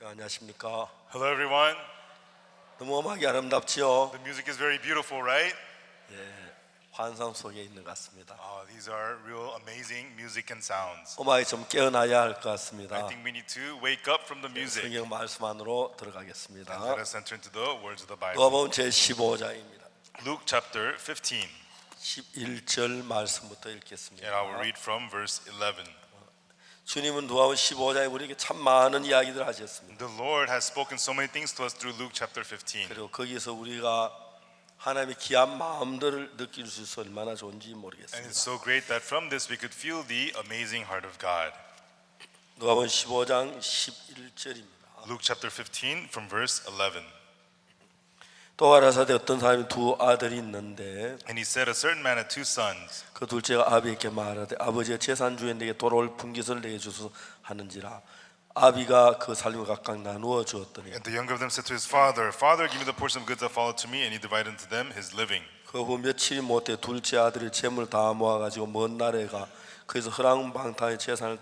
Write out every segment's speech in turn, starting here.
안녕하십니까? Hello everyone. 너무 음악이 아름답지요? The music is very beautiful, right? 환상 속에 있는 것 같습니다. These are real amazing music and sounds. 음악이 좀 깨어나야 할 것 I 같습니다. think we need to wake up from the music. 성경 말씀 안으로 And 들어가겠습니다. let us enter into the words of the Bible. 누가복음 제 15장입니다. Luke chapter 15. 11절 말씀부터 읽겠습니다. And I will read from verse 11. 주님은 누가복음 15장에 우리에게 참 많은 이야기들을 하셨습니다. The Lord has spoken so many things to us through Luke chapter 15. 그리고 거기서 우리가 하나님의 귀한 마음들을 느낄 수 있어 얼마나 좋은지 And 모르겠습니다. it's so great that from this we could feel the amazing heart of God. 누가복음 15장 11절입니다. Luke chapter 15 from verse 11. 또 가라사대 어떤 사람이 두 아들이 있는데 And he said, a certain man had two sons. 그 둘째가 아비에게 말하되 아버지가 재산 주에 내게 돌아올 분깃을 내게 주소서 하는지라 아비가 그 살림을 각각 나누어 주었더니 And the younger of them said to his father, Father, give me the portion of goods that follow to me. And he divided unto them his living. 그 후 며칠이 못해 둘째 아들이 재물 다 모아가지고 먼 나라에 가 거기서 허랑방탕의 재산을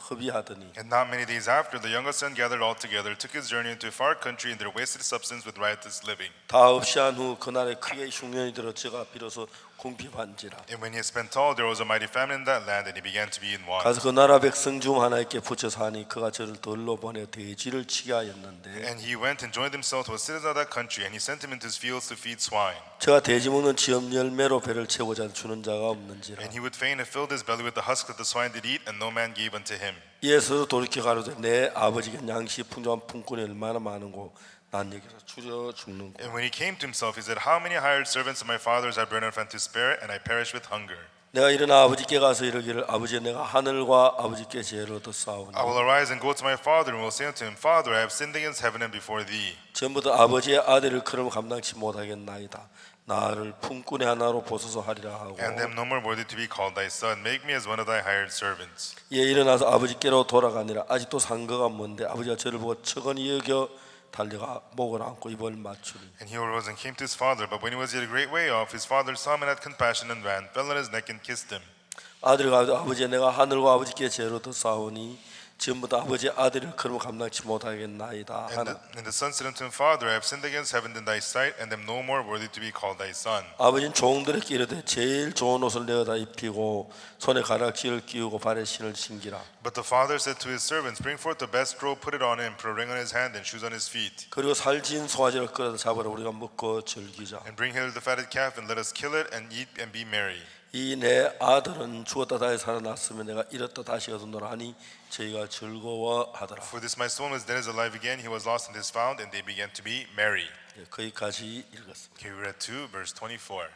허비하더니 And not many days after, the younger son gathered all together, took his journey into a far country, and there wasted his substance with riotous living. 다 없이 한 후 그날에 크게 흉년이 들어 저가 비로소 궁핍한지라 And when he had spent all, there was a mighty famine in that land, and he began to be in want. 가서 그 나라 백성 중 하나에게 붙여 사니 그가 저를 들러 보내 돼지를 치게 하였는데 And he went and joined himself to a citizen of that country, and he sent him into his fields to feed swine. 저가 돼지 먹는 지엄 열매로 배를 채우자 주는 자가 없는지라 And he would fain have filled his belly with the husk that the swine did eat, and no man gave unto him. 예수도 돌이켜 가로되 내 아버지께 양식 풍족한 품꾼이 얼마나 많은고 난 여기서 줄여 죽는고 And when he came to himself, he said, How many hired servants of my father's I burn enough and to spare, and I perish with hunger. 내가 일어나 아버지께 가서 이르기를 아버지 내가 하늘과 아버지께 죄를 얻었사오니 I will arise and go to my father, and will say unto him, Father, I have sinned against heaven and before thee. 전부터 아버지의 아들을 그럼 감당치 못하겠나이다 나를 품꾼의 하나로 보소서 하리라 하고 And am no more worthy to be called thy son. Make me as one of thy hired servants. 예 일어나서 아버지께로 돌아가니라 아직도 상거가 먼데 아버지가 저를 보고 척은히 여겨 달려가 목을 안고 입을 맞추니 And he arose and came to his father. But when he was yet a great way off, his father saw him and had compassion and ran, fell on his neck and kissed him. 아들이 가서 아버지 내가 하늘과 아버지께 죄로 더 싸우니 전부터 아버지의 아들을 그럼 감당치 못하겠나이다 하나 And the son said unto him, Father, I have sinned against heaven in thy sight, and am no more worthy to be called thy son. 아버지는 종들에게 이르되 제일 좋은 옷을 내어다 입히고 손에 가락지를 끼우고 발에 신을 신기라 But the father said to his servants, Bring forth the best robe, put it on him, put a ring on his hand, and shoes on his feet. 그리고 살진 송아지를 끌어다 잡으라 우리가 먹고 즐기자 And bring hither the fatted calf, and let us kill it, and eat and be merry. 이 내 아들은 죽었다 다시 살아났으면 내가 잃었다 다시 얻었노라 하니 저희가 즐거워하더라 For this my son was dead is alive again, he was lost and is found, and they began to be merry. 거기까지 읽었습니다. Okay, we read to verse 24.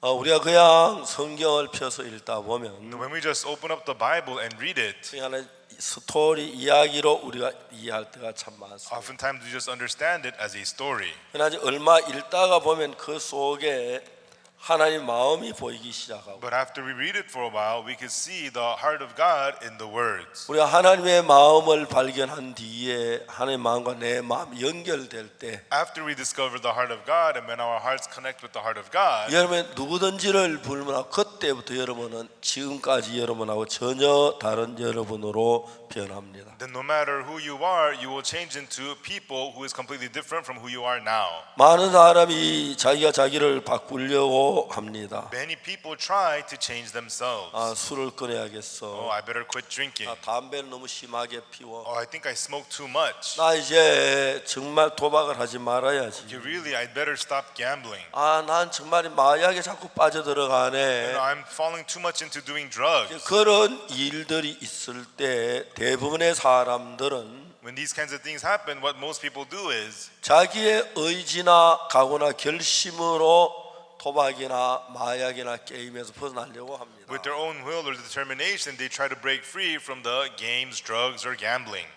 우리가 그냥 성경을 펴서 읽다 보면 When we just open up the Bible and read it, 그냥 하나의 스토리 이야기로 우리가 이해할 때가 참 많습니다. oftentimes we just understand it as a story. 그러나 얼마 읽다가 보면 그 속에 하나님 마음이 보이기 시작하고 But after we read it for a while, we can see the heart of God in the words. 우리가 하나님의 마음을 발견한 뒤에 하나님의 마음과 내 마음이 연결될 때 After we discover the heart of God, and when our hearts connect with the heart of God, 여러분 누구든지를 불문하고 그때부터 여러분은 지금까지 여러분하고 전혀 다른 여러분으로 변합니다. then no matter who you will change into people who is completely different from who you are now. 많은 사람이 자기가 자기를 바꾸려고 합니다. Many people try to change themselves. 술을 끊어야겠어. I better quit drinking. 담배를 너무 심하게 피워. I think I smoke too much. 나 이제 정말 도박을 하지 말아야지. Really, I'd better stop gambling. 난 정말 마약에 자꾸 빠져들어가네. I'm falling too much into doing drugs. 그런 일들이 있을 때 대부분의 사람들은 When these kinds of things happen, what most people do is 자기의 의지나 각오나 결심으로 도박이나 마약이나 게임에서 벗어나려고 합니다. with their own will or determination, they try to break free from the games, drugs, or gambling.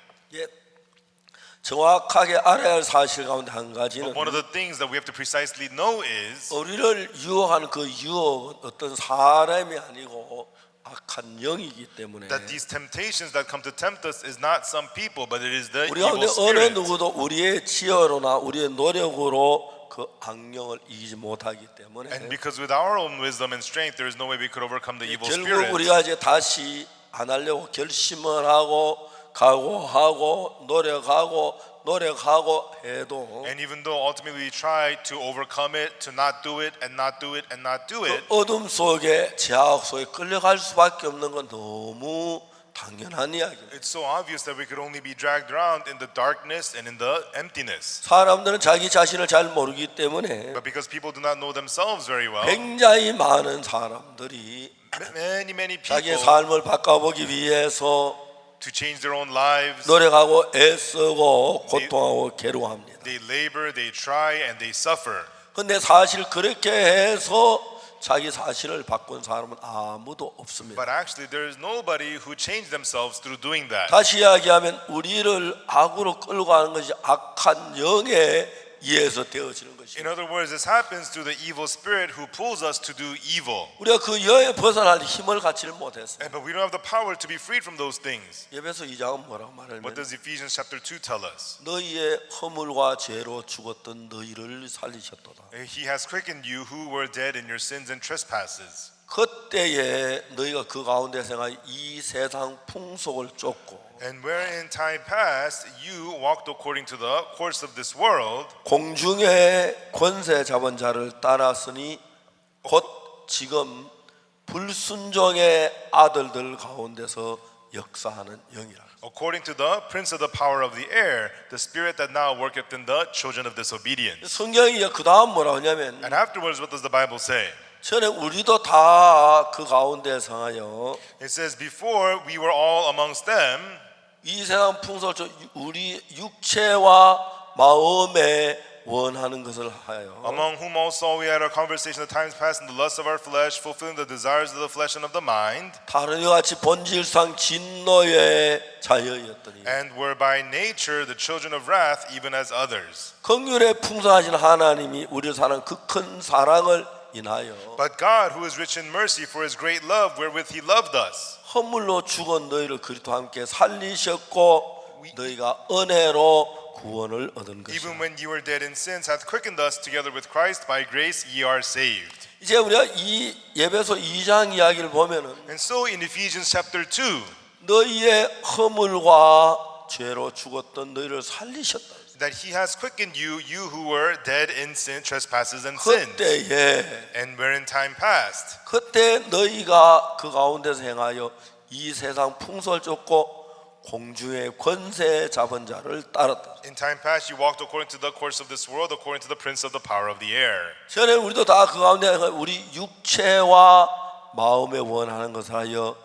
정확하게 알아야 할 사실 가운데 한 가지는 But one of the things that we have to precisely know is 우리를 유혹하는 그 유혹은 어떤 사람이 아니고 악한 영이기 때문에 that these temptations that come to tempt us is not some people, but it is the 우리 가운데 evil 어느 spirit. 누구도 우리의 지혜로나 우리의 노력으로 그 악령을 이기지 못하기 때문에 And because with our own wisdom and strength, there is no way we could overcome the evil 결국 spirit. 우리가 이제 다시 안 하려고 결심을 하고 각오하고 노력하고 해도 And even though ultimately we try to overcome it, to not do it, and not do it, and not do it, 어둠 속에 제약 속에 끌려갈 수밖에 없는 건 너무 당연한 이야기입니다. it's so obvious that we could only be dragged around in the darkness and in the emptiness. 사람들은 자기 자신을 잘 모르기 때문에 But because people do not know themselves very well, 굉장히 많은 사람들이 many 자기의 people, 삶을 바꿔보기 위해서 to change their own lives, 노력하고 애쓰고 고통하고 괴로워합니다. they labor, they try, and they suffer. 근데 사실 그렇게 해서 자기 자신을 바꾼 사람은 아무도 없습니다. But actually, there is nobody who changed themselves through doing that. 다시 이야기하면 우리를 악으로 끌고 가는 것이 악한 영에 의해서 되어지는 In 것입니다. other words, this happens through the evil spirit who pulls us to do evil. 우리가 그 영에 벗어날 힘을 갖지를 못했어요. But we don't have the power to be freed from those things. 에베소 2장은 뭐라고 What 말하냐면 does Ephesians chapter 2 tell us? 너희의 허물과 죄로 죽었던 너희를 살리셨도다. He has quickened you who were dead in your sins and trespasses. 그때에 너희가 그 가운데 생활 이 세상 풍속을 쫓고 And where in time past you walked according to the course of this world, 공중의 권세 잡은 자를 따랐으니 곧 지금 불순종의 아들들 가운데서 역사하는 영이라. according to the prince of the power of the air, the spirit that now worketh in the children of disobedience. 성경이 그 다음 뭐라 하냐면 And afterwards, what does the Bible say? 전에 우리도 다 그 가운데 상하여 It says, before we were all amongst them, 이 세상 풍속을 쫓 우리 육체와 마음에 원하는 것을 하여 among whom also we had our conversation the times past in the lust of our flesh, fulfilling the desires of the flesh and of the mind, 다른 이와 같이 본질상 진노의 자녀였더니 and were by nature the children of wrath, even as others. 긍휼에 풍성하신 하나님이 우리를 사랑한 그 큰 사랑을 인하여 But God, who is rich in mercy for his great love wherewith he loved us, 허물로 죽은 너희를 그리스도와 함께 살리셨고 너희가 은혜로 구원을 얻은 것이다. even when you were dead in sins, hath quickened us together with Christ. By grace ye are saved. 이제 우리가 이 예배소 2장 이야기를 보면은 And so in Ephesians chapter 2, 너희의 허물과 죄로 죽었던 너희를 살리셨다. that he has quickened you, you who were dead in sin, trespasses and sins. 그때에 And were in time past, 그때 너희가 그 가운데서 행하여 이 세상 풍속을 쫓고 공중의 권세 잡은 자를 따랐다. in time past you walked according to the course of this world, according to the prince of the power of the air. 전에 우리도 다 그 가운데 우리 육체와 마음에 원하는 것을 하여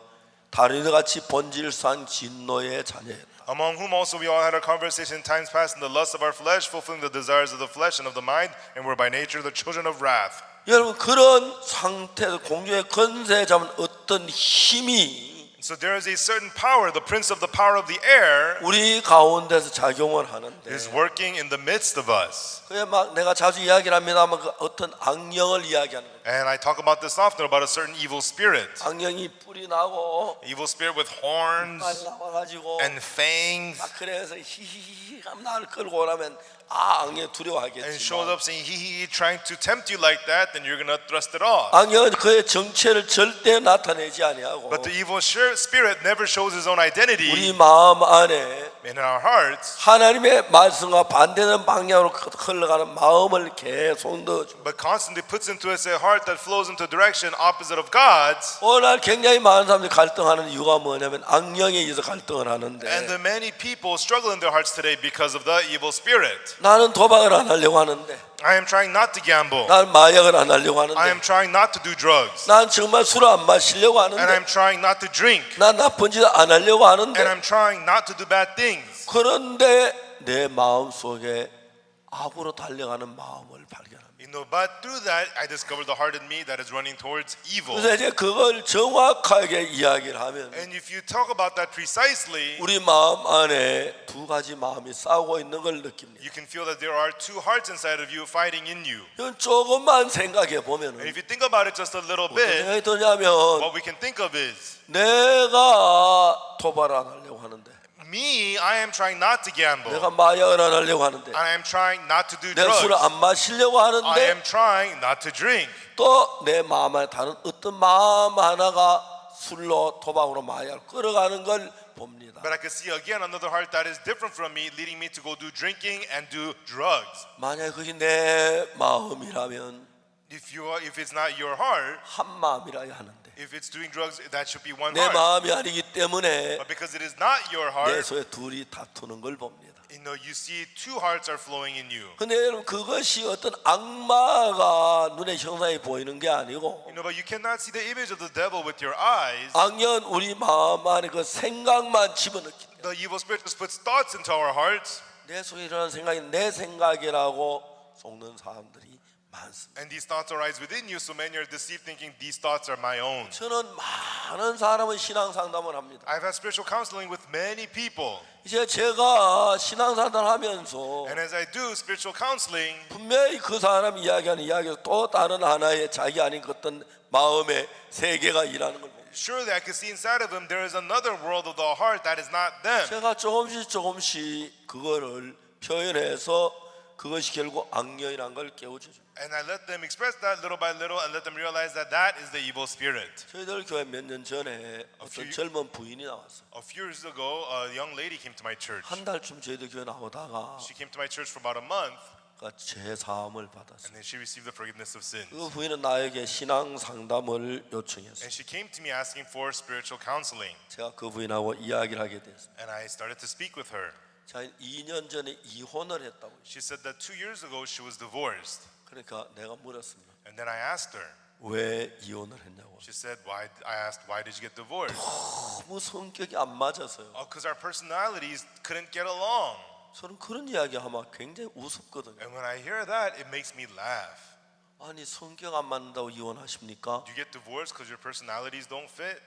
다른 이와 같이 본질상 진노의 자녀였다. Among whom also we all had our conversation in times past in the lust of our flesh, fulfilling the desires of the flesh and of the mind, and were by nature the children of wrath. 여러분 그런 상태에서 공중의 권세 잡은 어떤 힘이 So there is a certain power, the prince of the power of the air, 우리 가운데서 작용을 하는데 is working in the midst of us. 그게 막 내가 자주 이야기를 합니다만 그 어떤 악령을 이야기하는 거예요. And I talk about this often about a certain evil spirit. 악령이 뿔이 나고 Evil spirit with horns 말 나와가지고 and fangs, 막 그래서 히히히 하면 나를 끌고 오라면 아 악령 and shows 두려워하겠지만 up saying he trying to tempt you like that, then you're gonna thrust it off. 악령은 그의 정체를 절대 나타내지 아니하고 But the evil spirit never shows his own identity 우리 마음 안에 in our hearts, 하나님의 말씀과 반대되는 방향으로 흘러가는 마음을 계속 넣어줍니다. but constantly puts into us a heart that flows into a direction opposite of God's. 오늘 굉장히 많은 사람들이 갈등하는 이유가 뭐냐면 악령에 의해서 갈등을 And 하는데 the many people struggle in their hearts today because of the evil spirit. 나는 도박을 안 하려고 하는데 I am trying not to gamble. 나는 마약을 안 하려고 I am 하는데 trying not to do drugs. 난 정말 술을 안 마시려고 And 하는데 I'm trying not to drink. 난 나쁜 짓 안 하려고 And 하는데 I'm trying not to do bad things. 그런데 내 마음 속에 악으로 달려가는 마음을 발견합니다. But through that, I discovered the heart in me that is running towards evil. 그래서 이제 그걸 정확하게 이야기를 하면 And if you talk about that precisely, 우리 마음 안에 두 가지 마음이 싸우고 있는 걸 느낍니다. you can feel that there are two hearts inside of you fighting in you. 이건 조금만 생각해 And 보면은 if you think about it just a little 어떤 bit, 생각이 드냐면 what we can think of is, 내가 도발을 안 하려고 하는데 me, I am trying not to gamble. 내가 마약을 안 하려고 하는데 I am trying not to do 내가 술을 drugs. 안 마시려고 I 하는데 am trying not to drink. 또 내 마음 안에 다른 어떤 마음 하나가 술로 도박으로 마약을 끌어가는 걸 봅니다. But I could see again another heart that is different from me, leading me to go do drinking and do drugs. 만약 그게 내 마음이라면 If it's not your heart, 한 마음이라야 하는데 if it's doing drugs, that should be one 내 heart. 마음이 아니기 때문에 But because it is not your 내 heart, 속에 둘이 다투는 걸 봅니다. you see two hearts are flowing in you. 근데 여러분 그것이 어떤 악마가 눈에 형상이 보이는 게 아니고 But you cannot see the image of the devil with your eyes. 악년 우리 마음 안에 그 생각만 집어넣기 때문에 The evil spirit just puts thoughts into our hearts, 내 속에 일어나는 생각이 내 생각이라고 속는 사람들이 많습니다. and these thoughts arise within you. So many are deceived, thinking these thoughts are my own. 저는 많은 사람은 신앙 상담을 합니다. I've had spiritual counseling with many people, 이제 제가 신앙 상담하면서 and as I do spiritual counseling, 분명히 그 사람 이야기하는 이야기에서 또 다른 하나의 자기 아닌 어떤 마음의 세계가 일하는 걸 봅니다. surely I can see inside of him there is another world of the heart that is not them. 제가 조금씩 그거를 표현해서 그것이 결국 악령이란 걸 깨우쳐줍니다. And I let them express that little by little, and let them realize that that is the evil spirit. 저희들 교회 몇 년 전에 어떤 젊은 부인이 나왔어요. A few years ago, a young lady came to my church. 한 달쯤 저희들 교회 나오다가 She came to my church for about a month, 제 사함을 받았어요. and then she received the forgiveness of sins. 그 부인은 나에게 신앙 상담을 요청했어요. And she came to me asking for spiritual counseling, 제가 그 부인하고 이야기를 하게 됐어요. and I started to speak with her. 자, 2년 전에 이혼을 했다고. She said that 2 years ago she was divorced. 그러니까 내가 물었습니다. And then I asked her. 왜 이혼을 했냐고. She said, I asked, why did you get divorced? 너무 성격이 안 맞아서요. Oh, because our personalities couldn't get along. 저는 그런 이야기하면 굉장히 우습거든요. And when I hear that, it makes me laugh. 아니 성격 안 맞는다고 이혼하십니까? Do you get divorced because your personalities don't fit?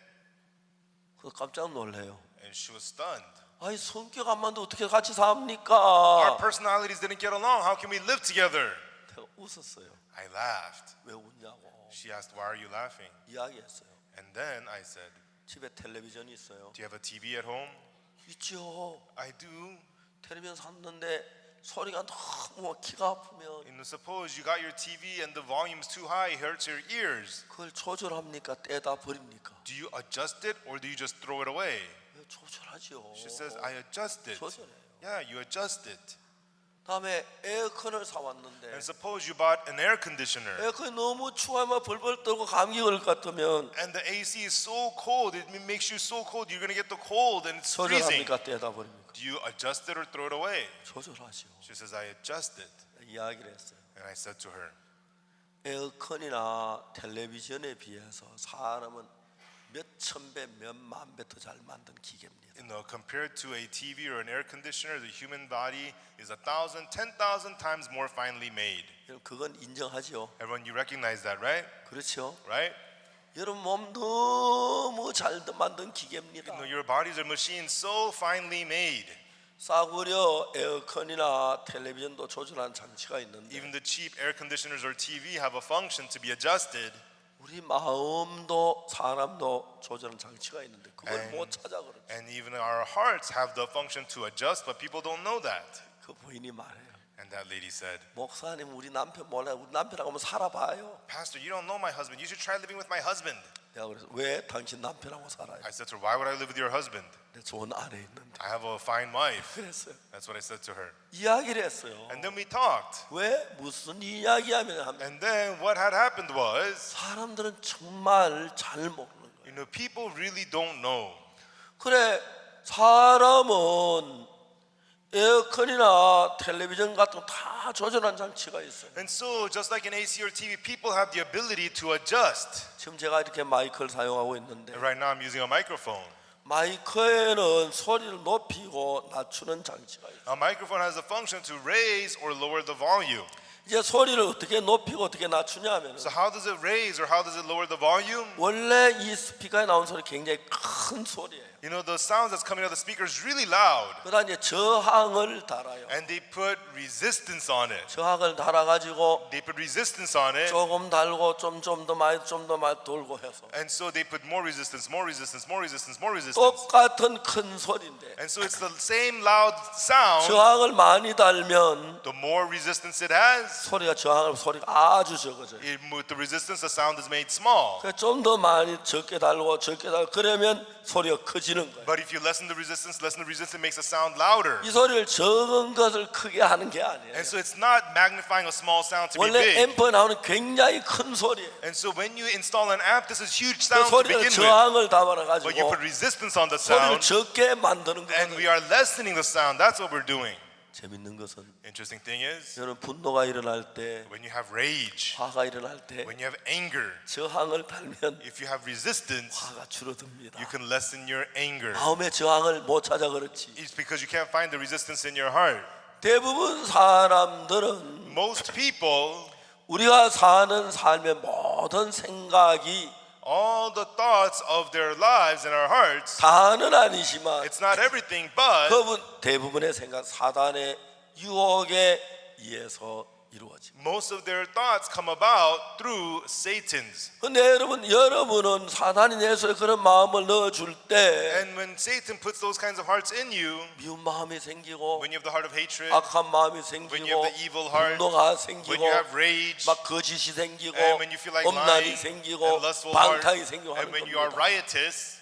그래서 깜짝 놀래요. And she was stunned. 아니 성격 안 맞는데 어떻게 같이 삽니까? Our personalities didn't get along. How can we live together? 내가 웃었어요. I laughed. 왜 웃냐고 She asked, why are you laughing? 이야기했어요. And then I said, 집에 텔레비전이 있어요. do you have a TV at home? 있죠. I do. 텔레비전 샀는데 소리가 너무 키가 아프면 Suppose you got your TV and the volume's too high, it hurts your ears. 그걸 조절합니까? 떼다 버립니까? Do you adjust it or do you just throw it away? 조절하죠. She says, I adjust it. 조절해요. Yeah, you adjust it. 다음에 에어컨을 사왔는데 And suppose you bought an air conditioner 에어컨이 너무 추워만 벌벌 떨고 감기 걸릴 것 같으면 and the AC is so cold, it makes you so cold, you're going to get the cold and it's freezing. 조절합니까? 떼다 버립니까? Do you adjust it or throw it away? 조절하죠. She says, I adjust it. 이야기를 했어요. And I said to her, 에어컨이나 텔레비전에 비해서 사람은 몇 천 배, 몇 만 배 더 잘 만든 기계입니다. compared to a TV or an air conditioner, the human body is 1,000, 10,000 times more finely made. 여러분 그건 인정하죠. Everyone, you recognize that, right? 그렇죠. Right? 여러분 몸 너무 잘 만든 기계입니다. Your bodies are machines so finely made. 싸구려 에어컨이나 텔레비전도 조절하는 장치가 있는데 Even the cheap air conditioners or TV have a function to be adjusted. 우리 마음도 사람도 조절하는 장치가 있는데 그걸 못 찾아 그러죠. And even our hearts have the function to adjust, but people don't know that. 그 부인이 말해요. And that lady said, 목사님 우리 남편 몰라요. 우리 남편하고 한번 살아봐요. Pastor, you don't know my husband. You should try living with my husband. 내가 그래서 왜 당신 남편하고 살아요? I said to her, why would I live with your husband? 내 좋은 아내 있는데. I have a fine wife. 그랬어요. That's what I said to her. 이야기를 했어요. And then we talked. 왜 무슨 이야기하면 And then what had happened was, 사람들은 정말 잘 모르는 거예요. people really don't know. 그래 사람은 에어컨이나 텔레비전 같은 거 다 조절한 장치가 있어요. And so, just like in AC or TV, people have the ability to adjust. 지금 제가 이렇게 마이크를 사용하고 있는데 And right now I'm using a microphone. 마이크에는 소리를 높이고 낮추는 장치가 있어요. A microphone has a function to raise or lower the volume. 이제 소리를 어떻게 높이고 어떻게 낮추냐면 So how does it raise or how does it lower the volume? 원래 이 스피커에 나온 소리 굉장히 큰 소리예요. The sounds that's coming out of the speaker is really loud. 그러다 이제 저항을 달아요. And they put resistance on it. 저항을 달아가지고 They put resistance on it. 조금 달고 좀 더 많이 돌고 해서 And so they put more resistance, more resistance, more resistance, more resistance. 똑같은 큰 소리인데 And so it's the same loud sound. 저항을 많이 달면 The more resistance it has, 소리가 아주 적어져요. with the resistance, the sound is made small. 좀 더 많이 적게 달고 그러면 소리가 커지는 거예요. But if you lessen the resistance, it makes the sound louder. 이 소리를 적은 것을 크게 하는 게 아니에요. And so it's not magnifying a small sound to be 원래 big. 앰프 나오는 굉장히 큰 소리예요. And so when you install an amp, this is huge 그 sound to 소리를 begin with. 저항을 담아라 But you 가지고 put resistance on the 소리를 sound, 적게 만드는 and 거예요. we are lessening the sound. That's what we're doing. 재밌는 것은 Interesting thing is, 여러분 분노가 일어날 때, when you have rage, 화가 일어날 때 when you have anger, 저항을 달면 if you have resistance, 화가 줄어듭니다. you can lessen your anger. 마음의 저항을 못 찾아 그렇지. It's because you can't find the resistance in your heart. 대부분 사람들은 Most people, 우리가 사는 삶의 모든 생각이 all the thoughts of their lives in our hearts, 다는 아니지만 it's not everything, but 대부분의 생각 사단의 유혹에 의해서 이루어집니다. most of their thoughts come about through Satan's. 근데 여러분은 사단이 내 속에 그런 마음을 넣어줄 때 And when Satan puts those kinds of hearts in you, 미운 마음이 생기고 when you have the heart of hatred, 악한 마음이 when you have 생기고 the evil heart, 분노가 when 생기고 you have rage, 막 거짓이 생기고 and when you feel like 엄란이 lying, 생기고 and lustful heart, 방탕이 생기고 하는 and when you are 겁니다. riotous.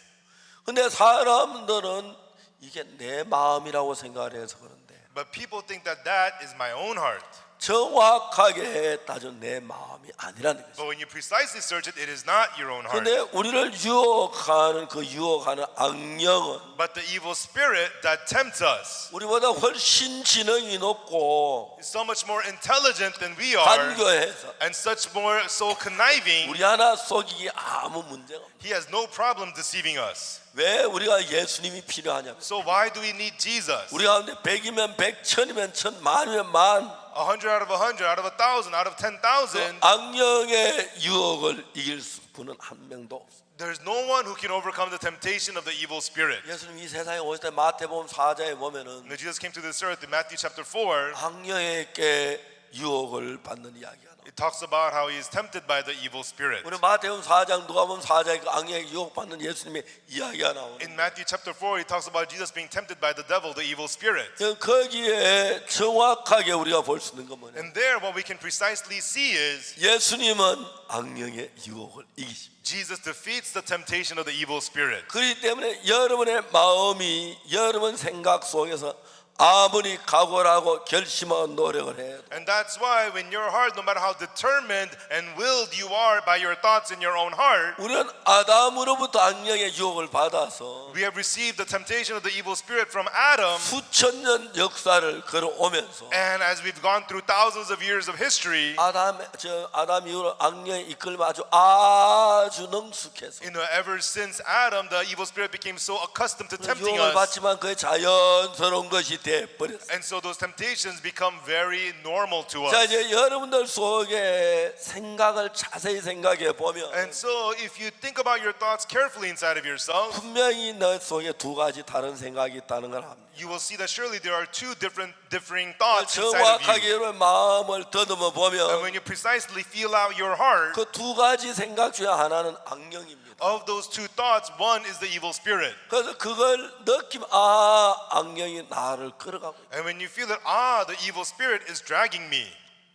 근데 사람들은 이게 내 마음이라고 생각을 해서 그런데 But people think that that is my own heart. 정확하게 따져 내 마음이 아니라는 거죠. But when you precisely search it, it is not your own heart. 근데 우리를 유혹하는 그 유혹하는 악령은 But the evil spirit that tempts us 우리보다 훨씬 지능이 높고 is so much more intelligent than we are, 간교해서 and such more so conniving. 우리 하나 속이기 아무 문제가 없어요. He has no problem deceiving us. 왜 우리가 예수님이 필요하냐면 So why do we need Jesus? 우리 가운데 100이면 100, 1000이면 1000, 만이면 만 100 out of 100, out of 1,000, out of 10,000. 악령의 유혹을 이길 분은 한 명도 없어요. There's no one who can overcome the temptation of the evil spirit. 예수님 이 세상에 오실 때 마태복음 4장에 보면은 When Jesus came to this earth in Matthew chapter 4, 악령에게 유혹을 받는 이야기가 나와요. it talks about how he is tempted by the evil spirit. 우리 마태복음 4장 누가복음 4장에 그 악령에게 유혹받는 예수님의 이야기가 나오는 In Matthew chapter 4, he talks about Jesus being tempted by the devil, the evil spirit. 거기에 정확하게 우리가 볼 수 있는 건 뭐냐? And there, what we can precisely see is 예수님은 악령의 유혹을 이기십니다. Jesus defeats the temptation of the evil spirit. 그렇기 때문에 여러분의 마음이 여러분 생각 속에서 아무리 각오하고 결심하고 노력을 해도 And that's why when your heart, no matter how determined and willed you are by your thoughts in your own heart, 우리는 아담으로부터 악령의 유혹을 받아서 we have received the temptation of the evil spirit from Adam. 수천 년 역사를 걸어오면서 And as we've gone through thousands of years of history, 아담 이후로 악령에 이끌면 아주 능숙해서 ever since Adam, the evil spirit became so accustomed to tempting 유혹을 us. 받지만 그게 자연스러운 것이 돼버렸어요. And so those temptations become very normal to 자 us. 이제 여러분들 속에 생각을 자세히 생각해 보면 And so if you think about your thoughts carefully inside of yourself, 분명히 너 속에 두 가지 다른 생각이 있다는 걸 압니다. you will see that surely there are two differing thoughts inside of 정확하게 you. 여러분 마음을 더듬어 And 보면 when you precisely feel out your heart, 그 두 가지 생각 중에 하나는 악령입니다. of those two thoughts, one is the evil spirit. 그래서 그걸 느끼면 악령이 나를 끌어가고 있다. And when you feel that, the evil spirit is dragging me.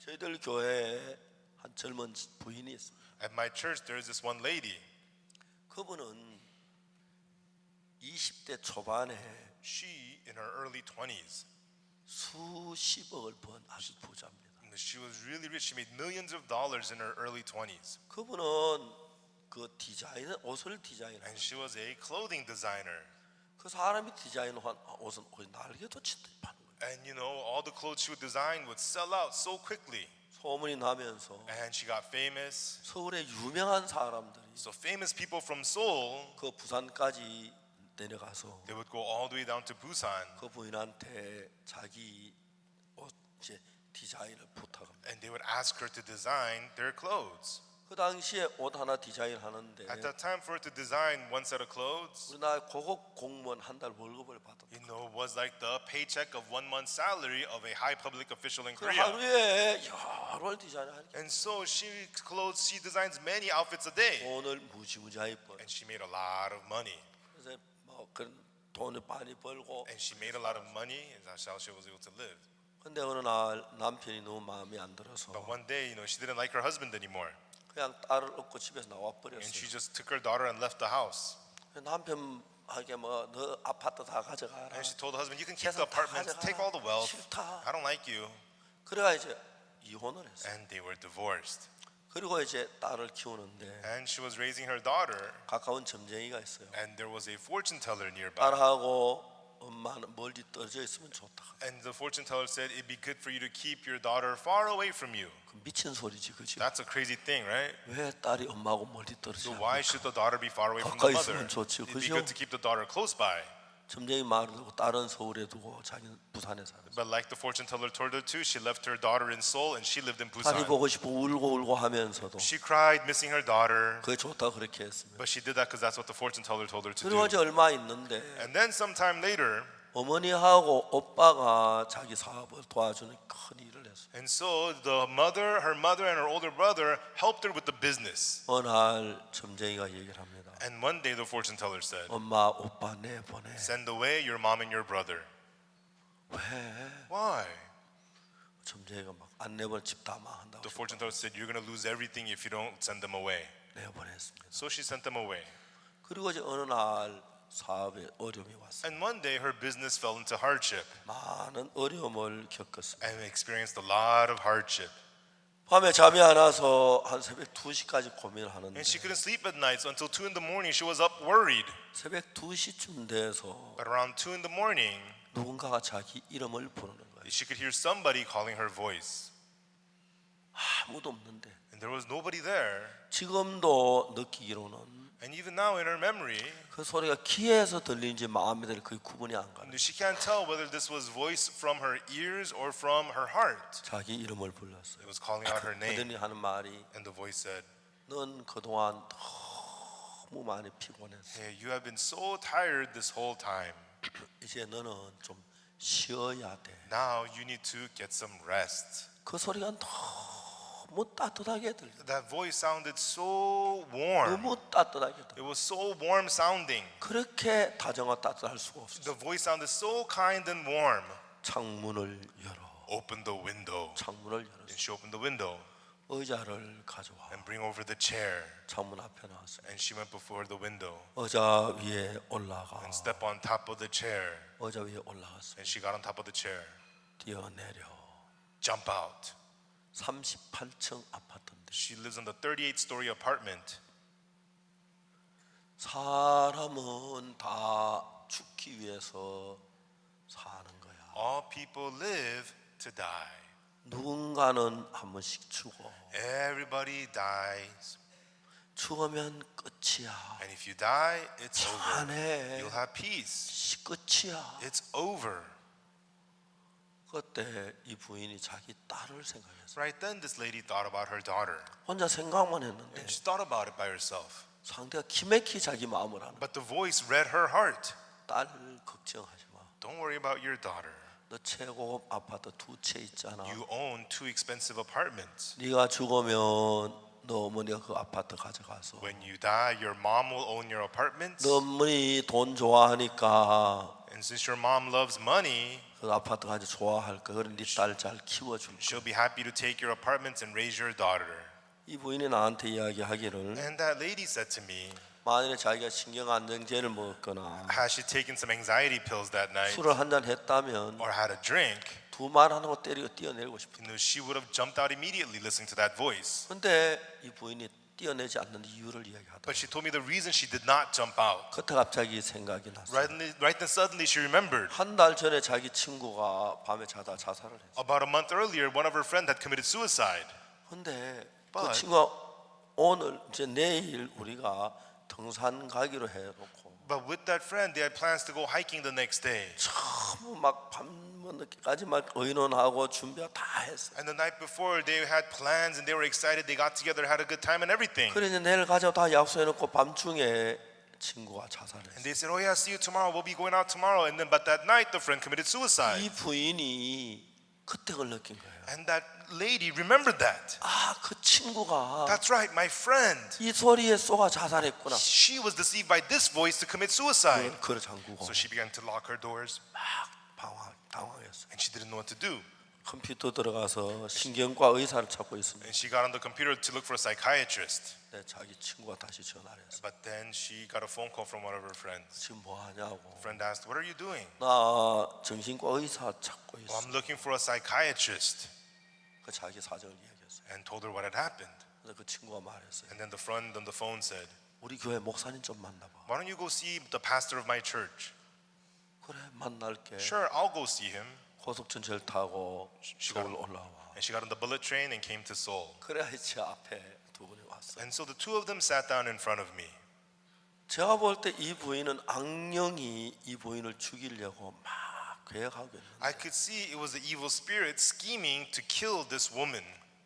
저희들 교회에 한 젊은 부인이 있습니다. At my church, there is this one lady. 그분은 20대 초반에 She, in her early 20s, 수십억을 번 아주 부자입니다. she was really rich. She made millions of dollars in her early 20s. 그분은 그 디자인 옷을 디자인해요. And she was a clothing designer. 그 사람이 디자인한 옷은 날개도 치듯이 파는 거예요. And you know, all the clothes she would design would sell out so quickly. 소문이 나면서 And she got famous. 서울의 유명한 사람들이 So famous people from Seoul, 그 부산까지 내려가서 they would go all the way down to Busan. 그 부인한테 자기 옷 이제 디자인을 부탁합니다. And they would ask her to design their clothes. 그 당시에 옷 하나 디자인하는데 At that time, for her to design one set of clothes, 우리나라 고급 공무원 한 달 월급을 받았다. you know, was like the paycheck of 1 month's salary of a high public official in 그 Korea. 하루에 여러 디자인하니까 And so she designs many outfits a day. 돈을 무지무지하게 벌. And she made a lot of money. 그래서 뭐 그런 돈을 많이 벌고. and she made a lot of money, and that's how she was able to live. 근데 어느 날 남편이 너무 마음에 안 들어서 But one day, she didn't like her husband anymore, 그냥 딸을 업고 집에서 나와 and she 버렸어요. just took her daughter and left the house. 남편에게 뭐 너 아파트 다 가져가라. And she told the husband, "You can keep 계산 the 다 apartments, 가져가라. take all the wealth. 싫다. I don't like you." 그래가 이제 이혼을 했어요. And they were divorced. 그리고 이제 딸을 키우는데 And she was raising her daughter, 가까운 점쟁이가 있어요. and there was a fortune teller nearby. 딸하고 엄마는 멀리 떨어져 있으면 좋다. And the fortune teller said, "It'd be good for you to keep your daughter far away from you." 그 미친 소리지, 그지? That's a crazy thing, right? 왜 딸이 엄마하고 멀리 떨어져? So why should the daughter be far away from the 가까이 mother? 있으면 좋지요, It'd be 그죠? good to keep the daughter close by. 점쟁이 말을 듣고 딸은 서울에 두고 자기는 부산에 살았어요. But like the fortune teller told her to, she left her daughter in Seoul and she lived in 딸이 Busan. 보고 싶어 울고 하면서도 She cried, missing her daughter, 그게 좋다 그렇게 했습니다. but she did that because that's what the fortune teller told her to 그리고 do. 이제 얼마 있는데 And then sometime later, 어머니하고 오빠가 자기 사업을 도와주는 큰 일을 했어요. and so her mother and her older brother helped her with the business. 어느 날 점쟁이가 얘기를 합니다. And one day the fortune teller said, 엄마 오빠 내보내. "Send away your mom and your brother." 왜? Why? 점쟁이가 막 안 내보내 집 다 망한다고 The fortune teller said, "You're going to lose everything if you don't send them away." 내보냈습니다. So she sent them away. 그리고 이제 어느 날 사업에 어려움이 왔어요. And one day her business fell into hardship 많은 어려움을 겪었습니다. and experienced a lot of hardship. 밤에 잠이 안 와서 한 새벽 2시까지 고민을 하는데 And she couldn't sleep at night, so until 2 in the morning she was up worried. 새벽 2시쯤 돼서 But around 2 in the morning, 누군가가 자기 이름을 부르는 거예요. she could hear somebody calling her voice. 아무도 없는데 And there was nobody there. 지금도 느끼기로는 And even now in her memory, 그 소리가 귀에서 들리는지 마음에 들리 그게 구분이 안 가요. she can't tell whether this was voice from her ears or from her heart. 자기 이름을 불렀어요. It was calling out her name. 그들이 하는 말이 And the voice said, 넌 그동안 너무 많이 피곤했어. "Hey, you have been so tired this whole time. 이제 너는 좀 쉬어야 돼. Now you need to get some rest." 그 소리가 너무 따뜻하게 들려. That voice sounded so warm. 너무 따뜻하게 들려. It was so warm sounding. 그렇게 다정하고 따뜻할 수가 없어. The voice sounded so kind and warm. 창문을 열어. Open the window. 창문을 And 열었어. she opened the window 의자를 가져와. and bring over the chair. 창문 앞에 나왔어. And she went before the window 의자 위에 올라가. and stepped on top of the chair. 의자 위에 올라갔어. And she got on top of the chair. 뛰어내려. Jump out. 38층 아파트인데 She lives in the 38-story apartment. 사람은 다 죽기 위해서 사는 거야. All people live to die. 누군가는 한 번씩 죽어. Everybody dies. 죽으면 끝이야. And if you die, it's over. 편안해. You'll have peace. 끝이야. It's over. 그때 이 부인이 자기 딸을 생각했어. Right then, this lady thought about her daughter. 혼자 생각만 했는데 And she thought about it by herself. 상대가 기맥히 자기 마음을 하는. But the voice read her heart. 딸 걱정하지 마. Don't worry about your daughter. 너 최고급 아파트 2채 있잖아. You own 2 expensive apartments. 네가 죽으면 너 어머니가 그 아파트 가져가서 When you die, your mom will own your apartments. 너 어머니 돈 좋아하니까 And since your mom loves money, 그 아파트 가지고 좋아할 거. 그래 네딸 잘 키워줄 거. she'll be happy to take your apartments and raise your daughter. 이 부인이 나한테 이야기하기를 And that lady said to me, 만일에 자기가 신경 안정제를 먹었거나 has she taken some anxiety pills that night 술을 한잔 했다면 or had a drink, 두 말 하는 거 때리고 뛰어내리고 싶어. she would have jumped out immediately listening to that voice. 근데 이 부인이 뛰어내지 않는 이유를 이야기하다. But she told me the reason she did not jump out. 그때 갑자기 생각이 났어. Right then suddenly she remembered. 한 달 전에 자기 친구가 밤에 자다 자살을 했어. About a month earlier, one of her friends had committed suicide. 근데 그 But- 친구가 오늘 이제 내일 우리가 등산 가기로 해놓고 But with that friend, they had plans to go hiking the next day. 너무 막 밤 늦게까지 막 의논하고 준비가 다 했어. And the night before, they had plans and they were excited. They got together, had a good time and everything. 그래 이제 내일 가자고 다 약속해놓고 밤중에 친구가 And 자살했어. they said, "Oh yeah, see you tomorrow. We'll be going out tomorrow." And then, but that night, the friend committed suicide. 이 부인이 그때 그걸 느낀 거예요. And that lady remembered that. 아, 그 친구가 That's right, my friend. 이 소리에 쏘아 자살했구나. She was deceived by this voice to commit suicide. 그걸 잠그고 So she began to lock her doors 당황했어요. and she didn't know what to do. 컴퓨터 들어가서 신경과 의사를 찾고 있습니다. And she got on the computer to look for a psychiatrist. 네, 자기 친구가 다시 전화를 했어요. But then she got a phone call from one of her friends. 지금 뭐 하냐고. Friend asked, "What are you doing?" 나 정신과 의사 찾고 "Well, 있어. I'm looking for a psychiatrist." 그 자기 사정을 이야기했어요. And told her what had happened. 그래서 그 친구가 말했어요. And then the friend on the phone said, 우리 교회 목사님 좀 만나봐. "Why don't you go see the pastor of my church?" 그래, 만날게. "Sure, I'll go see him." 고속전철 타고 서울 올라와. And she got on the bullet train and came to Seoul. 그래야 제 앞에 두 분이 왔어요. And so the two of them sat down in front of me. 제가 볼 때 이 부인은 악령이 이 부인을 죽이려고 막 계획하고 있는. I could see it was the evil spirit scheming to kill this woman.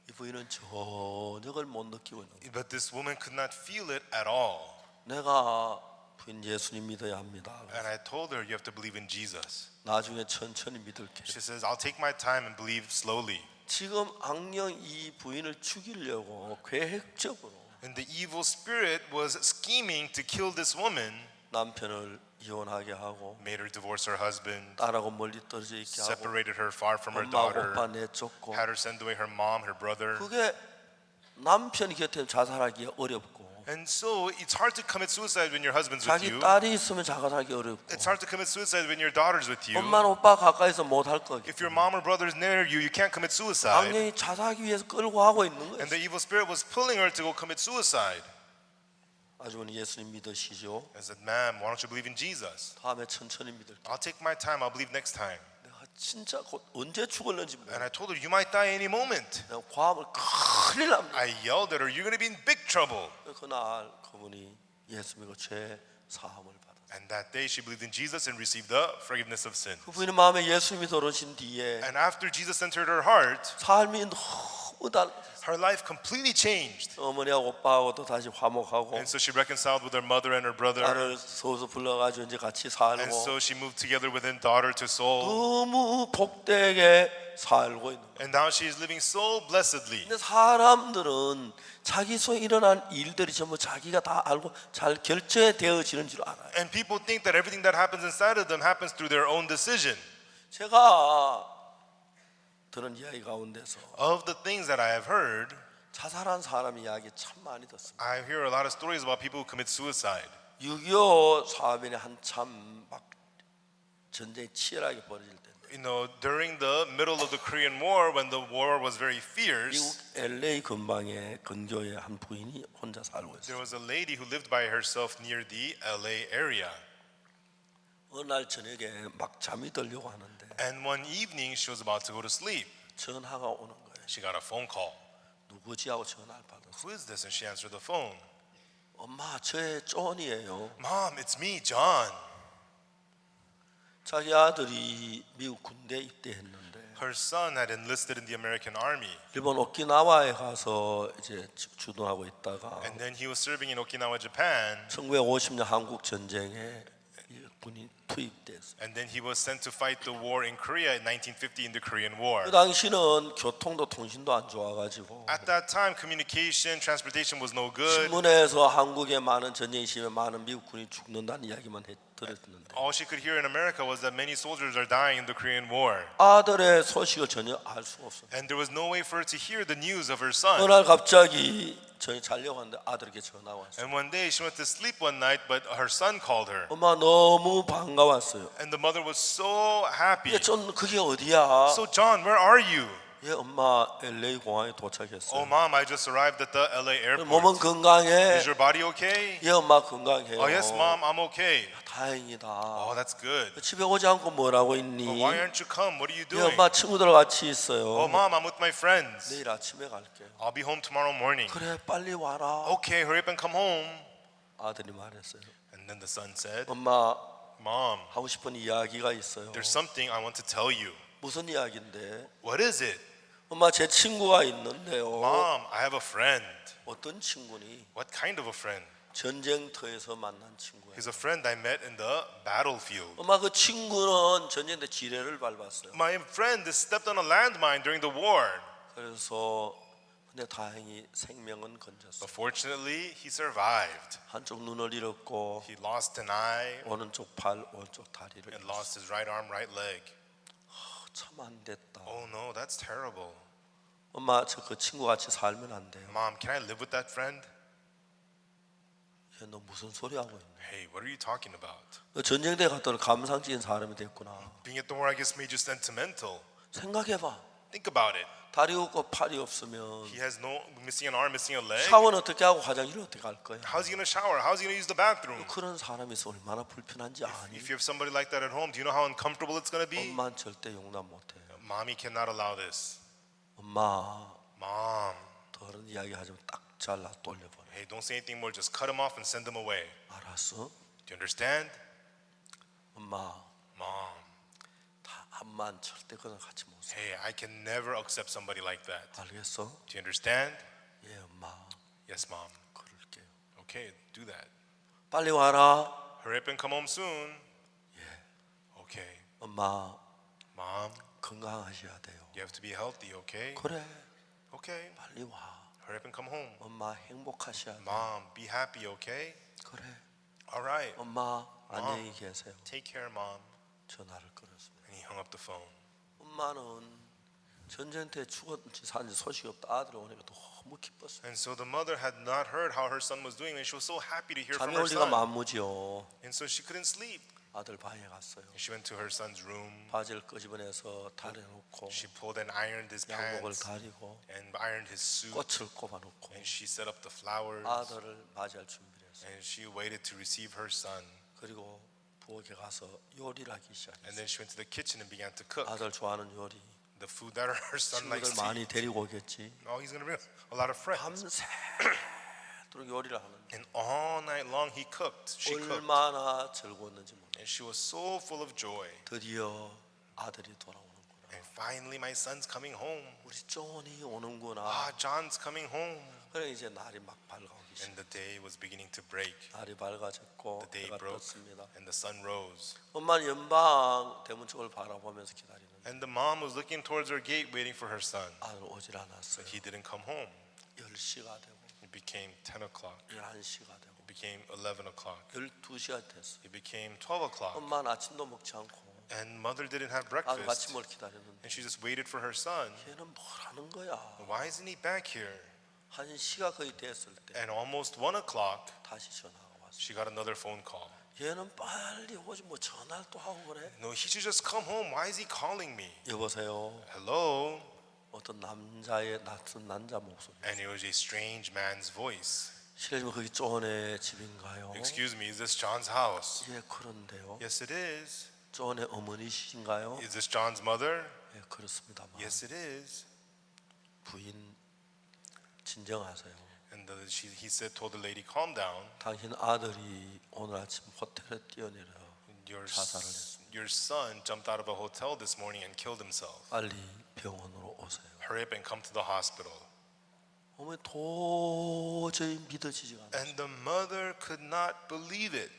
이 부인은 전혀 그걸 못 느끼고 있는 거예요. But this woman could not feel it at all. 내가 부인 예수님 믿어야 합니다. And I told her, "You have to believe in Jesus." 나중에 천천히 믿을게. She says, "I'll take my time and believe slowly." 지금 악령 이 부인을 죽이려고 계획적으로 And the evil spirit was scheming to kill this woman, 남편을 이혼하게 하고 made her divorce her husband, 딸하고 멀리 떨어져 있게 하고 separated her far from her 엄마 daughter, 오빠 내쫓고. had her send away her mom, her brother. 그게 남편이 곁에 자살하기 어렵고 And so it's hard to commit suicide when your husband's with 자기 you. 딸이 있으면 자살하기 어렵고 It's hard to commit suicide when your daughter's with you. 엄마는 오빠 가까이서 못 할 거기. If your mom or brother is near you, you can't commit suicide. 악령이 자살하기 위해서 끌고 하고 있는 거예요. And the evil spirit was pulling her to go commit suicide. 아주머니 예수님 믿으시죠? I said, "Ma'am, why don't you believe in Jesus?" 다음에 천천히 믿을게. "I'll take my time. I'll believe next time." 내가 진짜 곧 언제 죽을는지 몰라. And I told her, "You might die any moment." 내가 과음을 큰일 납니다. I yelled at her, "You're going to be in big trouble." 그날 그분이 예수 믿고 죄 사함을 받았어요. And that day she believed in Jesus and received the forgiveness of sin. 그분의 마음에 예수님이 들어오신 뒤에 And after Jesus entered her heart, 삶이 너무 달라졌어요. her life completely changed. 어머니하고 오빠하고도 다시 화목하고 And so she reconciled with her mother and her brother. 딸을 서서 불러가지고 이제 같이 And 살고 so she moved together with her daughter to Seoul. 너무 복되게 살고 있는 거예요. And now she is living so blessedly. 근데 사람들은 자기 속에 일어난 일들이 전부 자기가 다 알고 잘 결정되어지는 줄 알아요. And people think that everything that happens inside of them happens through their own decision. 제가 들은 이야기 가운데서 Of the things that I have heard, 자살한 사람 이야기 참 많이 듣습니다. I hear a lot of stories about people who commit suicide. 6.25 사업이 한참 막 전쟁이 치열하게 벌어질 때 You know, during the middle of the Korean War, when the war was very 미국 fierce, LA 근방에 근교에 한 부인이 혼자 살고 there 있어요. was a lady who lived by herself near the LA area. 어느 날 저녁에 막 잠이 들려고 하는데 And one evening, she was about to go to sleep. 전화가 오는 거예요. She got a phone call. 누구지 하고 전화를 받았어요. Who is this? And she answered the phone. 엄마, 저의 존이에요. Mom, it's me, John. 자기 아들이 미국 군대에 입대했는데 Her son had enlisted in the American army. 일본 오키나와에 가서 이제 주둔하고 있다가 And then he was serving in Okinawa, Japan. 1950년 한국 전쟁에 군이 투입됐어요. And then he was sent to fight the war in Korea in 1950 in the Korean War. 그 당시는 교통도 통신도 안 좋아가지고 At that time, communication, transportation was no good. 신문에서 한국에 많은 전쟁 시에 많은 미국 군이 죽는다는 이야기만 들었는데 All she could hear in America was that many soldiers are dying in the Korean War. 아들의 소식을 전혀 알 수가 없어요. And there was no way for her to hear the news of her son. 어느 날 갑자기 저희 자려고 하는데 아들에게 전화가 왔어요. And one day she went to sleep one night, but her son called her. 엄마 너무 반가웠어요. And the mother was so happy. 예, 전 그게 어디야? So John, where are you? 예, 엄마 LA 공항에 도착했어요. Oh mom, I just arrived at the LA 몸은 airport. 건강해? Is your body okay? 예, 엄마 건강해요. Oh yes mom, I'm okay. 다행이다. Oh, that's good. 집에 오지 않고 뭐라고 있니? But why aren't you come? What are you 예, doing? 엄마 친구들 같이 있어요. Oh mom, I'm with my friends. 내일 아침에 갈게요. I'll be home tomorrow morning. 그래, 빨리 와라. Okay, hurry up and come home. 아들이 말했어요. And then the son said, 엄마, Mom, 하고 싶은 이야기가 있어요. there's something I want to tell you. 무슨 이야기인데? What is it? 엄마, 제 친구가 있는데요. Mom, I have a friend. 어떤 친구니? What kind of a friend? 전쟁터에서 만난 친구예요. He's a friend I met in the battlefield. 엄마 그 친구는 전쟁터 지뢰를 밟았어요. My friend stepped on a landmine during the war. 그래서 근데 다행히 생명은 건졌어요. But fortunately, he survived. 한쪽 눈을 잃었고 He lost an eye 오른쪽 팔, 오른쪽 다리를 and 잃었어요. lost his right arm, right leg. 참 안 됐다. Oh no, that's terrible. 엄마 저 그 친구 같이 살면 안 돼요. Mom, can I live with that friend? 야, 너 무슨 소리 하고 있냐? Hey, what are you talking about? 너 전쟁터에 갔더니 감상적인 사람이 됐구나. Being at the war, I guess, made you sentimental. 생각해봐. Think about it. 다리 없고 팔이 없으면 He has no missing an arm, missing a leg. 샤워는 어떻게 하고 화장실은 어떻게 할 거야? How's he gonna shower? How's he gonna use the bathroom? 그런 사람이 있어 얼마나 불편한지 아니? If you have somebody like that at home, do you know how uncomfortable it's gonna be? 엄마는 절대 용납 못해. Mommy cannot allow this. 엄마 Mom, 그런 이야기 하지 딱 잘라 돌려버려. hey, don't say anything more. Just cut him off and send him away. 알았어? Do you understand? 엄마 Mom, 다 암만 절대 그런 같이 못 써. hey, I can never accept somebody like that. 알겠어? Do you understand? 예, 엄마 Yes, Mom. 그럴게요. Okay, do that. 빨리 와라. Hurry up and come home soon. Okay. 엄마 Mom, 건강하셔야 돼요. you have to be healthy, okay? 그래, Okay. 빨리 와. Hurry up and come home. 엄마 행복하셔야 돼. Mom, be happy, okay? 그래, All right. 엄마 안녕히 계세요. Take care, Mom. 전화를 끊었습니다. And he hung up the phone. 엄마는 전쟁터에 죽었는지 사는지 소식이 없다. 아들이 오니까 너무 기뻤어요. And so the mother had not heard how her son was doing, and she was so happy to hear from 잠이 her 올 리가 son. 만무지요. And so she couldn't sleep. 아들 방에 갔어요. And she went to her son's room. 바지를 끄집어내서 다려놓고 She pulled and ironed his 양복을 pants 다리고 and ironed his suit. 꽃을 꼽아놓고 And she set up the flowers. 아들을 맞이할 준비를 했어요. And she waited to receive her son. 그리고 부엌에 가서 요리를 하기 And 시작했어요. then she went to the kitchen and began to cook 아들 좋아하는 요리. the food that her son likes 친구들 to 많이 eat. 데리고 오겠지. Oh, he's gonna bring a lot of friends. 밤새도록 요리를 하는데 And all night long he cooked. She cooked. 얼마나 즐거웠는지 모르겠어요. And she was so full of joy. 드디어 아들이 돌아오는구나. And finally my son's coming home. 우리 존이 오는구나. Ah, John's coming home. 그래 이제 날이 막 밝아오기 시작. And the day was beginning to break. 날이 밝아졌고 The day 해가 broke 떴습니다. and the sun rose. 엄마는 연방 대문 쪽을 바라보면서 기다리는. And the mom was looking towards her gate waiting for her son. 아들 오질 않았어요. He didn't come home. 10시가 되고 It became 10 o'clock. 11시가 되고 It became 11 o'clock. 12시가 됐어요. It became 12 o'clock. 엄마는 아침도 먹지 않고 And mother didn't have 아들 breakfast. 같이 뭘 기다렸는데 And she just waited for her son. 얘는 뭘 하는 거야. Why isn't he back here? 1시가 거의 됐을 때 And almost 1 o'clock, 다시 전화가 왔어요. she got another phone call. 얘는 빨리 오지 뭐 전화를 또 하고 그래. No, he should just come home. Why is he calling me? 여보세요. Hello? 어떤 남자의 낯선 남자 목소리. And it was a strange man's voice. 실례지만 거기 존의 집인가요? Excuse me, is this John's house? 예, 그런데요. Yes, it is. 존의 어머니신가요? Is this John's mother? 예, 그렇습니다만 Yes, it is. 부인 진정하세요. And he said, told the lady, calm down. 당신 아들이 오늘 아침 호텔에 뛰어내려 Your, 자살을 your son jumped out of a hotel this morning and killed himself. 빨리 병원으로 오세요. Hurry up and come to the hospital. 어머니 도저히 믿어지지가 않아요. And the mother could not believe it.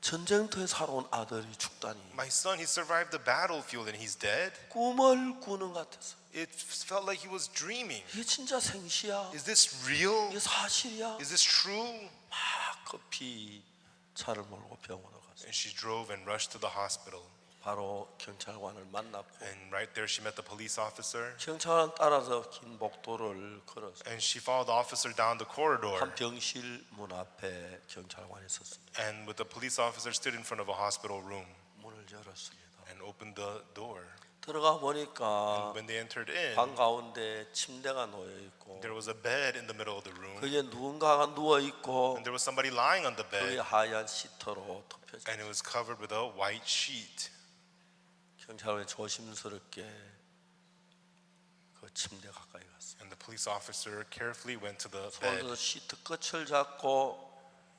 전쟁터에 살아온 아들이 죽다니. My son, he survived the battlefield and he's dead. 꿈을 꾸는 것 같아서. It felt like he was dreaming. 이게 진짜 생시야? Is this real? 이게 사실이야? Is this true? 막 급히 차를 몰고 병원으로 갔어요. And she drove and rushed to the hospital. 바로 경찰관을 만났고 And right there she met the police officer. 경찰관 따라서 긴 복도를 걸어서 And she followed the officer down the corridor. 한 병실 문 앞에 경찰관이 있었습니다. And with the police officer stood in front of a hospital room 문을 열었습니다. and opened the door. 들어가 보니까 When they entered in, 방 가운데 침대가 놓여 있고 there was a bed in the middle of the room. 거기에 누군가가 누워 있고 And there was somebody lying on the 거기 bed. 하얀 시트로 덮여져. And it was covered with a white sheet. 경찰관이 조심스럽게 그 침대 가까이 갔어요. And the police officer carefully went to the 손으로 bed. 시트 끝을 잡고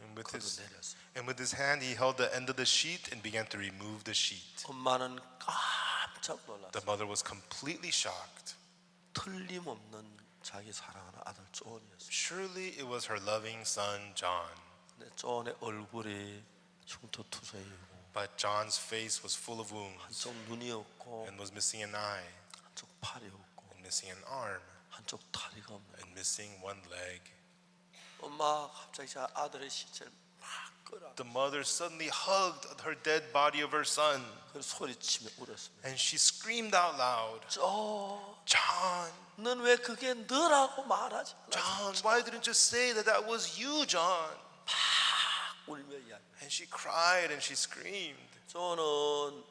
And with 걷어내렸어요. his hand, he held the end of the sheet and began to remove the sheet. 엄마는 깜짝 놀랐어요. The mother was completely shocked. 틀림없는 자기 사랑하는 아들 존이었어요. Surely it was her loving son, John. 근데 존의 얼굴이 흉터투성이고 But John's face was full of wounds 한쪽 눈이 없고 and was missing an eye 한쪽 팔이 없고 and missing an arm 한쪽 다리가 없는 and missing one leg. 엄마가 갑자기 제 아들의 시체를 막 끌어 The mother suddenly hugged her dead body of her son 그 소리치며 울었습니다. and she screamed out loud, John, 넌 왜 그게 너라고 말하지 않았어? John, why didn't you say that that was you, John? 울며 이야기. And she cried and she screamed. 저는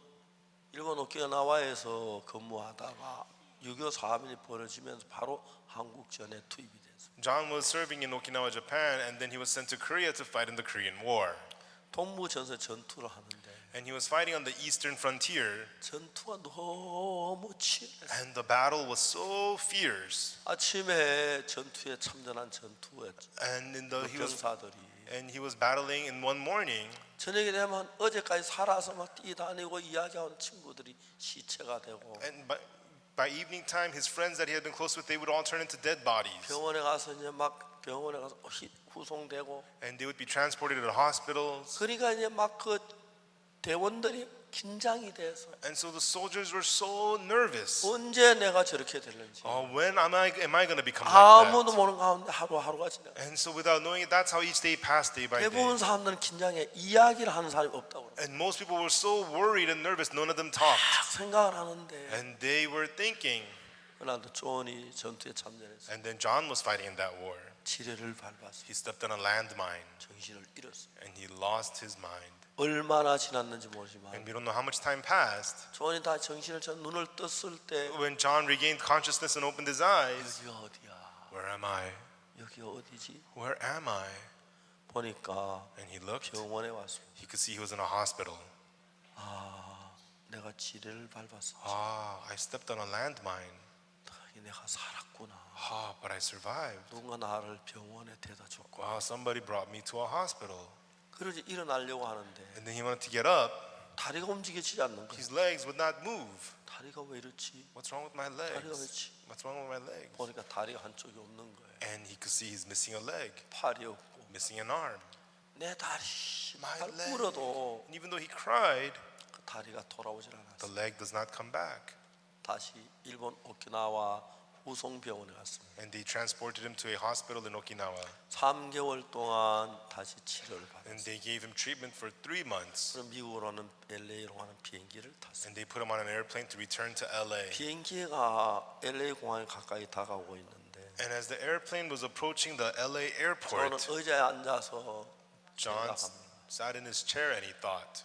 일본 오키나와에서 근무하다가 6.25 사업이 벌어지면서 바로 한국전에 투입이 됐어요. John was serving in Okinawa, Japan, and then he was sent to Korea to fight in the Korean War. 동부전선 전투를 하는데 And he was fighting on the eastern frontier, 전투가 너무 치열했어요. and the battle was so fierce. 아침에 전투에 참전한 전투였죠. And 병사들이 he was battling in one morning. 저녁이 되면 어제까지 살아서 막 뛰다니고 이야기하는 친구들이 시체가 되고 And by evening time, his friends that he had been close with, they would all turn into dead bodies. 병원에 가서 이제 막 병원에 가서 후송되고 And they would be transported to hospitals. 그러니까 이제 막 그 대원들이 긴장이 돼서 And so the soldiers were so nervous. 언제 내가 저렇게 될는지 When am I going to become like 아무도 that? 모르는 가운데 하루하루가 지나. And so without knowing it, that's how each day passed day by day. 대부분 사람들은 긴장해 이야기를 하는 사람이 없다고 그래요. And most people were so worried and nervous, none of them talked. 생각을 하는데 And they were thinking. 그러나 존이 전투에 참전해서 And then John was fighting in that war. 지뢰를 밟았어요. He stepped on a landmine 정신을 잃었어요. and he lost his mind. 얼마나 지났는지 모르지만 And we don't know how much time passed. 존이 다 정신을 저 눈을 떴을 때 When John regained consciousness and opened his eyes, 여기가 어디야? where am I? 여기가 어디지? Where am I? 보니까 And he looked. 병원에 왔습니다. He could see he was in a hospital. 내가 지뢰를 밟았어. I stepped on a landmine. 내가 살았구나. But I survived. 누군가 나를 병원에 데려다 줬고. Wow, somebody brought me to a hospital. 그러지 일어나려고 하는데 And then he wanted to get up. 다리가 움직이지 않는 거야. His legs would not move. 다리가 왜 이렇지? What's wrong with my 다리가 legs? 왜지? What's wrong with my legs? 보니까 다리가 한쪽이 없는 거예요. And he could see he's missing a leg, 팔이 없고 missing an arm. 내 다리 My 발 leg. 울어도 And even though he cried, 그 다리가 돌아오질 the 않았어요. leg does not come back. 다시 일본 오키나와 후송병원에 갔습니다. And they transported him to a hospital in Okinawa. 3개월 동안 다시 치료를 And 받았어요. they gave him treatment for 3 months. 그럼 미국으로는 LA로 가는 비행기를 탔어요. And they put him on an airplane to return to LA. 비행기가 LA 공항에 가까이 다가오고 있는데 And as the airplane was approaching the LA 저는 airport, 의자에 앉아서 John 생각합니다. sat in his chair and he thought,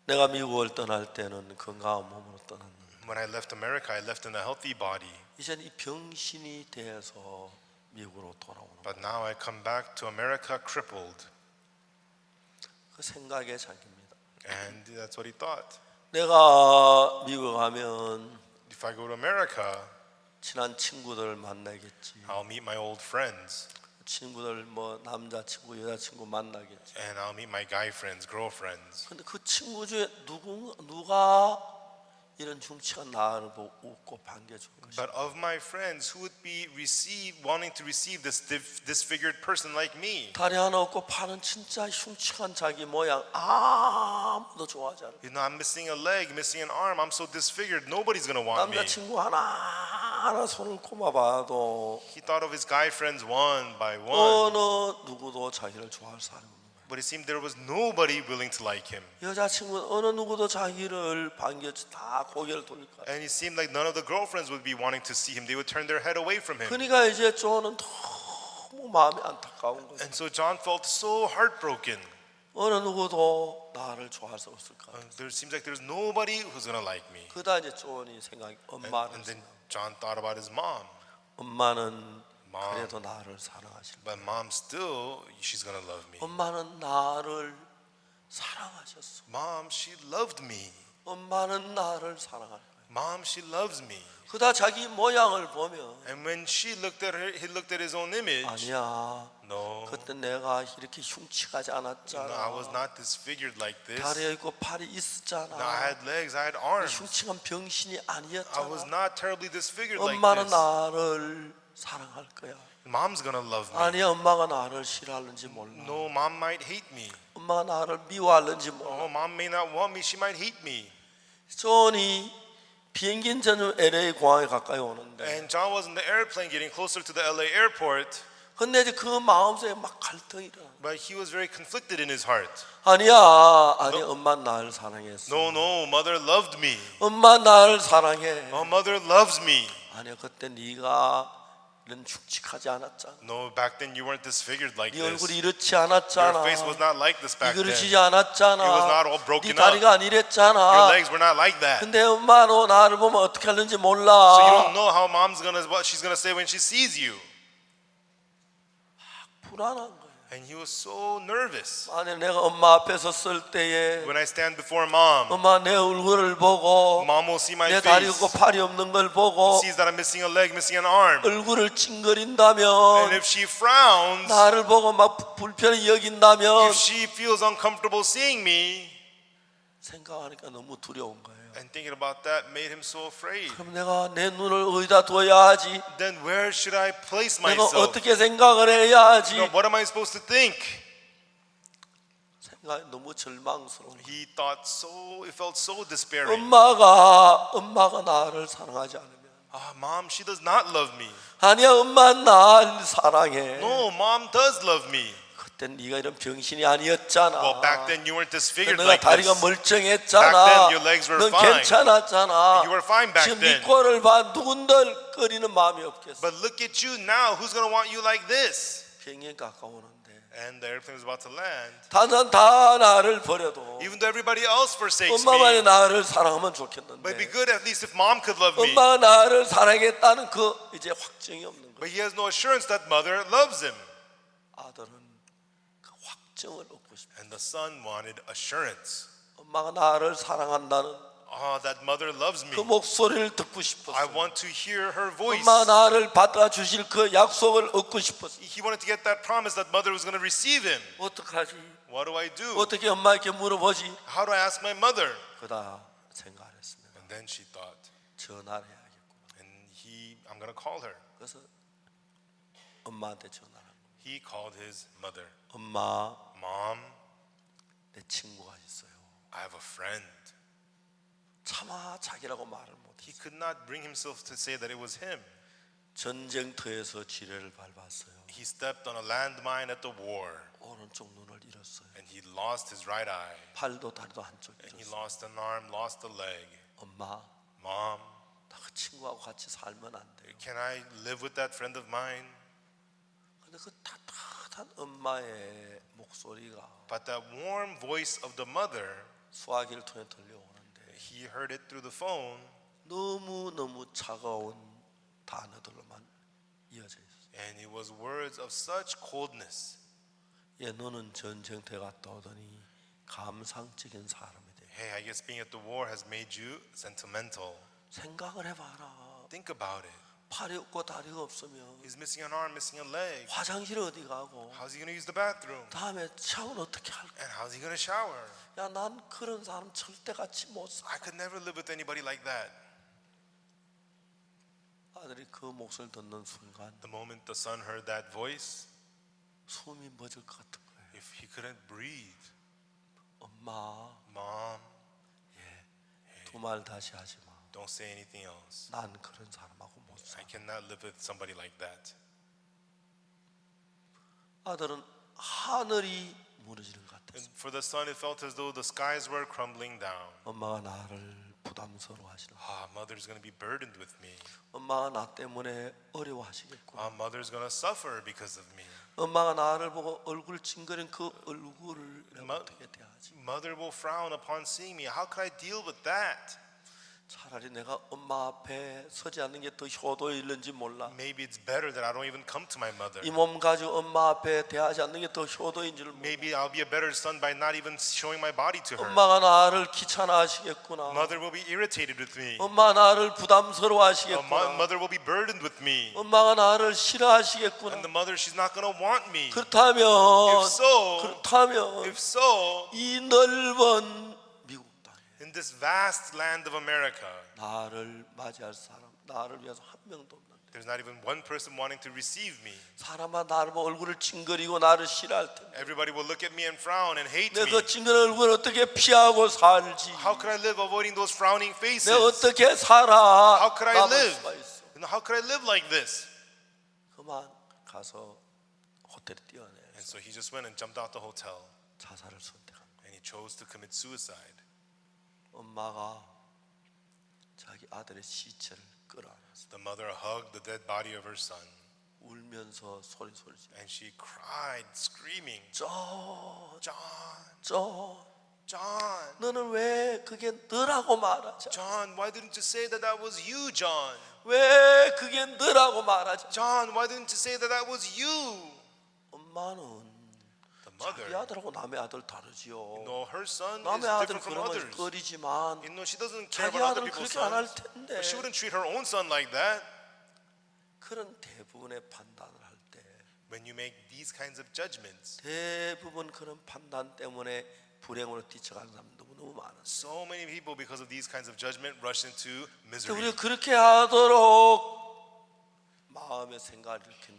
내가 미국을 떠날 때는 건강한 몸으로 떠났는데 when I left America, I left in a healthy body. 이제는 이 병신이 돼서 미국으로 돌아오는 거예요. But now I come back to America crippled. 그 생각에 잠깁니다. And that's what he thought. 내가 미국 가면 If I go to America, 친한 친구들 만나겠지. I'll meet my old friends. 친구들 뭐 남자친구 여자친구 만나겠지. And I'll meet my guy friends, girlfriends. 근데 그 친구 중에 누가 이런 중치한 나를 보고 웃고 반겨줄 것이야. But of my friends, who would be wanting to receive this disfigured person like me? 다리 하나 없고 팔은 진짜 흉측한 자기 모양 아무도 좋아하지 않아. You know, I'm missing a leg, missing an arm. I'm so disfigured. Nobody's gonna want me. 남자친구 하나 손을 꼽아봐도 He thought of his guy friends one by one, 어느 누구도 자기를 좋아할 사람이 없는 거야. but it seemed there was nobody willing to like him. 여자친구는 어느 누구도 자기를 반겨주 다 고개를 돌릴 거야. And it seemed like none of the girlfriends would be wanting to see him. They would turn their head away from him. 그러니까 이제 조는 너무 마음이 안타까운 거야. And so John felt so heartbroken. 어느 누구도 나를 좋아할 수 없을 것 같아. There seems like there's nobody who's gonna like me. 그다 이제 조언이 생각이 엄마를 And then John thought about his mom. 엄마는 Mom. 그래도 나를 사랑하실 But mom still, she's gonna love me. 엄마는 나를 사랑하셨어. Mom, she loved me. 엄마는 나를 사랑할 거야. Mom, she loves me. 그다 자기 모양을 보면 And when he looked at his own image. 아니야. No, 그때 내가 이렇게 흉측하지 no, I was 않았잖아. not disfigured like this. 다리에 있고 팔이 No, I 있었잖아. had legs, I had arms. 흉측한 병신이 I was 아니었잖아. not terribly disfigured like 엄마는 this. 나를 사랑할 거야. Mom's gonna love me. 아니야, 엄마가 나를 싫어하는지 몰라. No, mom might hate me. 엄마가 나를 미워하는지 몰라. Oh, mom may not want me. She might hate me. 존이 비행기 전후 LA 공항에 가까이 오는데, And John was in the airplane getting closer to the LA airport, 근데 이제 그 마음속에 막 갈등이 일어나. but he was very conflicted in his heart. 아니야, 엄마 나를 사랑했어. No, no, mother loved me. 엄마 나를 사랑해. Oh, mother loves me. 아니야, 그때 네가 이런 흉측하지 않았잖아. No, back then you weren't disfigured like 네 얼굴이 this. 이렇지 Your 않았잖아. face was not like this back then. 이그러지지 Your 않았잖아. It was not all broken 네 다리가 안 이랬잖아. legs were not like that. 근데 엄마도 나를 보면 어떻게 하는지 So you 몰라. don't know how what she's gonna say when she sees you. 불안한 거야. And he was so nervous. 만약 내가 엄마 앞에 섰을 때에 When I stand before mom, 엄마 내 얼굴을 보고 mom will see my 내 다리 face, 없고 팔이 없는 걸 보고 sees that I'm missing a leg, missing an arm. 얼굴을 And 찡그린다면 if she frowns, 나를 보고 막 불편히 여긴다면 if she feels uncomfortable seeing me, 생각하니까 너무 두려운 거예요. and thinking about that made him so afraid. 그럼 내가 내 눈을 어디다 둬야 하지? Then where should I place 내가 myself? 어떻게 생각을 해야 하지? What am I supposed to think? 생각이 너무 절망스러워. He felt so despairing. 엄마가 나를 사랑하지 않으면 Ah, mom, she does not love me. 아니야, 엄마 날 사랑해. No, mom does love me. 그때 네가 이런 병신이 아니었잖아. Well, back then you weren't disfigured 너가 like 다리가 this. 멀쩡했잖아. Back then your legs were 넌 fine. 괜찮았잖아. You were fine back 지금 then. 네 꼴을 봐 누군들거리는 마음이 없겠어. But look at you now. Who's going to want you like this? 비행기 가까우는데 And the airplane was about to land. 다 나를 버려도 Even though everybody else forsakes 엄마만이 me, 나를 사랑하면 but it'd be 좋겠는데 good at least if mom could love me. 엄마가 나를 사랑했다는 그 이제 확증이 없는 거야. But he has no assurance that mother loves him. 아들은 그 확증을 얻고 싶어. And the son wanted assurance. 엄마가 나를 사랑한다는 Oh, that mother loves me. 그 목소리를 듣고 I 싶었어. want to hear her voice. 엄마가 나를 받아주실 그 약속을 얻고 싶었어. He wanted to get that promise that mother was going to receive him. 어떡하지? What do I do? 어떻게 엄마에게 물어보지? How do I ask my mother? 그다 생각을 했습니다. And then she thought, 전화를 해야겠구나. and I'm going to call her. 그래서 엄마한테 전화를 한 거예요. He called his mother. 엄마, Mom, 내 친구가 있어요. I have a friend. 차마 자기라고 말을 He 못했어요. could not bring himself to say that it was him. 전쟁터에서 지뢰를 밟았어요. He stepped on a landmine at the war, 오른쪽 눈을 잃었어요. and he lost his right eye. 팔도 다리도 한쪽 And he 잃었어요. lost an arm, lost a leg. 엄마, Mom, 나 그 친구하고 같이 살면 안 돼요. can I live with that friend of mine? 근데 그 따뜻한 엄마의 목소리가 But that warm voice of the mother, 수화기를 통해 들려오는데 he heard it through the phone, 너무 차가운 단어들로만 이어져 있어요. and it was words of such coldness. 예, 너는 전쟁터에 갔다 오더니 감상적인 사람이 돼. Hey, I guess being at the war has made you sentimental. 생각을 해봐라. Think about it. 팔이 없고 다리가 없으면 He's missing an arm, missing a leg. 화장실 어디 가고 How's he going to use the bathroom? 다음에 샤워는 어떻게 할까? And how's he going to shower? 야, 난 그런 사람 절대 같이 못 사. I could never live with anybody like that. 아들이 그 목소리를 듣는 순간 The moment the son heard that voice, 숨이 멎을 것 같은 거예요. if he couldn't breathe, 엄마, Mom, 두 말 다시 하지 마. don't say anything else. 난 그런 사람하고 못 사. I cannot live with somebody like that. 아들은 하늘이 무너지는 것 And 같았어. for the son, it felt as though the skies were crumbling down. 엄마가 나를 부담스러워하시는. Mother's going to be burdened with me. 엄마가 나 때문에 어려워하시겠고. Mother's going to suffer because of me. 엄마가 나를 보고 얼굴 찡그린 그 얼굴을 내가 어떻게 대하지? Mother will frown upon seeing me. How could I deal with that? 차라리 내가 엄마 앞에 서지 않는 게 더 효도일는지 몰라. Maybe it's better that I don't even come to my mother. 이 몸 가지고 엄마 앞에 대하지 않는 게 더 효도인 줄 몰라. Maybe I'll be a better son by not even showing my body to her. 엄마가 나를 귀찮아하시겠구나. Mother will be irritated with me. 엄마 나를 부담스러워하시겠구나. Mother will be burdened with me. 엄마가 나를 싫어하시겠구나. And the mother, she's not going to want me. 그렇다면 If so, 이 넓은 미국 땅에 in this vast land of America, 나를 맞이할 사람, 나를 위해서 한 명도 없는데 there's not even one person wanting to receive me. 사람아 나를 보고 얼굴을 찡그리고 나를 싫어할 텐데 Everybody will look at me and frown and hate 내가 me. 그 찡그린 얼굴을 어떻게 피하고 살지? How could I live avoiding those frowning faces? 내가 어떻게 살아? How could I 남을 live? 수가 있어. How could I live like this? 그만 가서 호텔에 뛰어내 And so he just went and jumped out the hotel 자살을 선택합니다. and he chose to commit suicide. 엄마가 자기 아들의 시체를 끌어안았어. The mother hugged the dead body of her son 울면서 소리 지르. and she cried, screaming, 저 John, 너는 왜 그게 너라고 말하지? John, why didn't you say that that was you, John? 왜 그게 너라고 말하지? John, why didn't you say that that was you? 엄마는 The 자기 mother, 아들하고 남의 아들 다르지요. her son is 남의 아들 different from 그런 걸 others. 꺼리지만 She doesn't care 자기 about other 아들은 people's 그렇게 안 할 sons. 텐데. But she wouldn't treat her own son like that. 그런 대부분의 판단을 할 때 When you make these kinds of judgments, 대부분 그런 판단 때문에 불행으로 뛰쳐가는 사람 너무 많았어요. so many people, because of these kinds of judgment, rush into 근데 misery. 우리가 그렇게 하도록 마음의 생각을 일으킨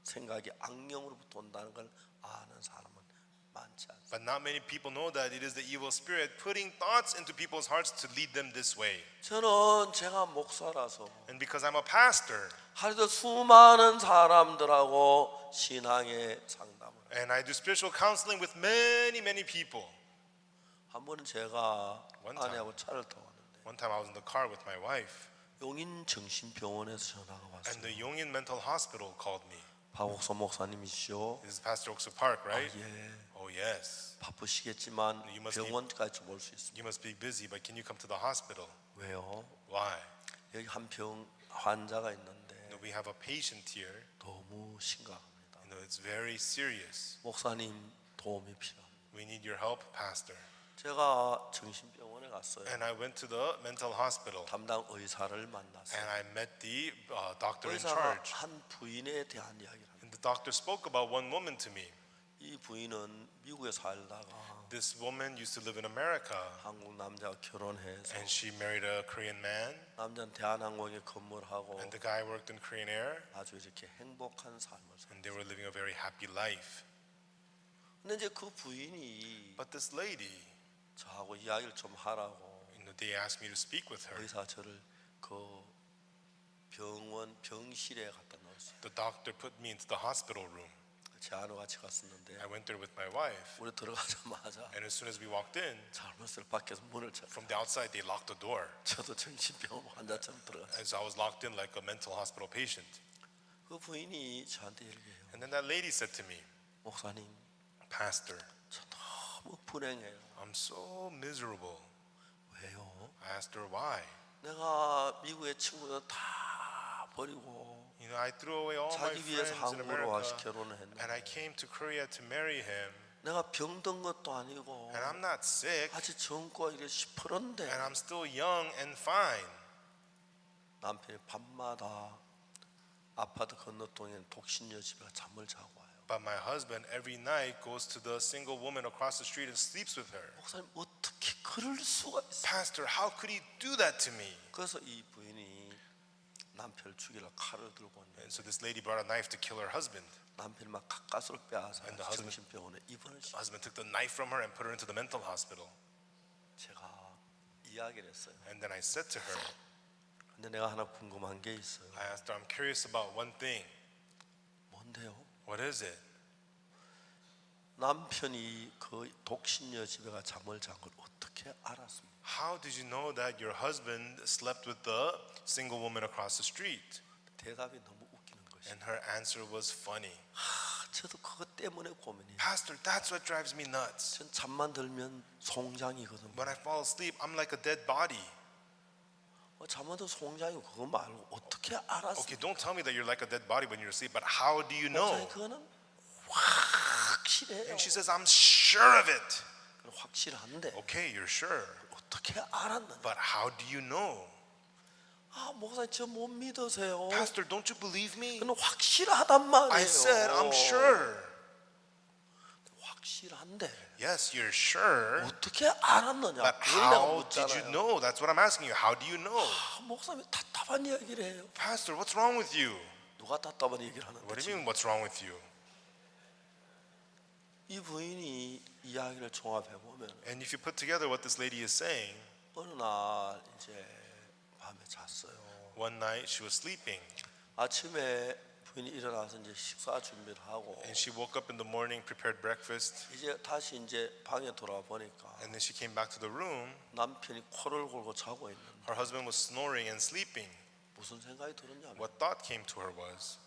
생각이 악령으로부터 온다는 걸 아는 사람은 많지 않습니다. But not many people know that it is the evil spirit putting thoughts into people's hearts to lead them this way. 저는 제가 목사라서 And because I'm a pastor 하루도 수많은 사람들하고 신앙의 상담을 and I do spiritual counseling with many people. 한 번은 제가 One time. 아내하고 차를 타고 왔는데 One time I was in the car with my wife 용인 정신병원에서 전화가 and 왔어요. the Yongin Mental Hospital called me. 박옥서 목사님이시죠? This is Pastor Oksu Park, right? 예, Oh yes. 바쁘시겠지만 You must be- 병원까지 올 수 있습니다. You must be busy, but can you come to the hospital? 왜요? Why? 여기 한 병 환자가 있는데 We have a patient here. 너무 심각합니다. It's very serious. 목사님 도움이 필요합니다. We need your help, Pastor. 제가 정신병원에 갔어요. And I went to the mental hospital 담당 의사를 만났어요. and I met the doctor in 의사가 charge. 한 부인에 대한 이야기를 합니다. And the doctor spoke about one woman to me. 이 부인은 미국에 살다가 This woman used to live in America 한국 남자와 결혼해서 and she married a Korean man 남자는 대한항공에 근무를 하고 and the guy worked in Korean Air 아주 이렇게 행복한 삶을 살아요. and they were living a very happy life. 근데 이제 그 부인이 But this lady, 저하고 이야기를 좀 하라고 they asked me to speak with her. 의사 저를 그 병실에 갖다 넣었어요. The doctor put me into the hospital room. 제 아내와 같이 갔었는데 I went there with my wife 우리 들어가자마자 and as soon as we walked in, 잘못을 밖에서 문을 쳤어요. from the outside they locked the door. 저도 정신병원 환자처럼 들어갔어요. And so I was locked in like a mental hospital patient. 그 부인이 저한테 얘기해요. And then that lady said to me, 목사님, Pastor, 저 너무 불행해요. I'm so miserable. 왜요? I asked her why. 내가 미국의 친구들 다 버리고 You know, I threw away all my 자기 위해서 friends in 한국으로 와서 America 결혼을 and I 했는데 came to Korea to marry him. 내가 병든 것도 아니고 And I'm not sick 아직 젊고 이게 시퍼런데 and I'm still young and fine. 남편이 밤마다 아파트 건너동에 독신녀 집에 잠을 자고 와요. But my husband every night goes to the single woman across the street and sleeps with her. 목사님 어떻게 그럴 수가 있어요? Pastor, how could he do that to me? 그래서 이 부인이 남편을 죽이려 칼을 들고 왔는데 And so this lady brought a knife to kill her husband. 남편이 막 가까스로 빼앗아 And the husband- 정신병원에 입원을 시켜. Husband took the knife from her and put her into the mental hospital. 제가 이야기를 했어요. And then I said to her, 근데 내가 하나 궁금한 게 있어요. I asked her, I'm curious about one thing. 뭔데요? What is it? 남편이 그 독신녀 집에 가 잠을 잔 걸 어떻게 알았습니까? How did you know that your husband slept with the single woman across the street? 대답이 너무 웃기는 것이. And her answer was funny. 저도 그것 때문에 고민이에요. Pastor, that's what drives me nuts. 전 잠만 들면 송장이거든요. When I fall asleep, I'm like a dead body. 잠어도 송장이고 그거 말고 어떻게 알았어? Okay, don't tell me that you're like a dead body when you're asleep, but how do you know? 목사님 그거는 확실해요. And she says, I'm sure of it. 그건 확실한데 Okay, you're sure. 어떻게 알았느냐? But how do you know? 목사님 저 못 믿으세요. Pastor, don't you believe me? 그건 확실하단 말이에요. I said, I'm sure. 확실한데 Yes, you're sure. 어떻게 알았느냐? But 그걸 내가 how did you 묻잖아요. know? That's what I'm asking you. How do you know? 목사님 답답한 이야기를 해요. Pastor, what's wrong with you? 누가 답답한 얘기를 What 하는데 do you 지금 mean, what's wrong with you? 이 부인이 이야기를 종합해 보면 And if you put together what this lady is saying, 어느 날 이제 밤에 잤어요. one night she was sleeping 아침에 부인이 일어나서 이제 식사 준비를 하고 and she woke up in the morning, prepared breakfast, 이제 다시 이제 방에 돌아와 보니까 and then she came back to the room. 남편이 코를 골고 자고 있는 Her husband was snoring and sleeping. 무슨 생각이 들었냐면 What thought came to her was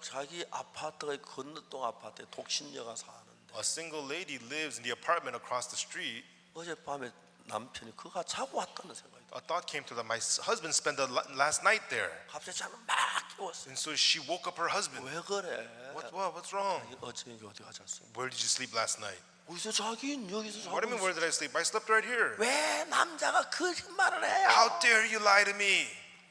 자기 아파트가 건너동 아파트에 독신녀가 사는데 a single lady lives in the apartment across the street. 어젯밤에 남편이 그가 자고 왔다는 생각이 들어요. A thought came to them. My husband spent the last night there. 갑자기 자는 막 깨웠어요. And so she woke up her husband. 왜 그래? What's wrong? 어제 어디 가셨어요? Where did you sleep last night? 어디서 자긴 여기서 What do you mean, 자고 where did I sleep? I slept right here. 왜 남자가 거짓말을 해요? How dare you lie to me?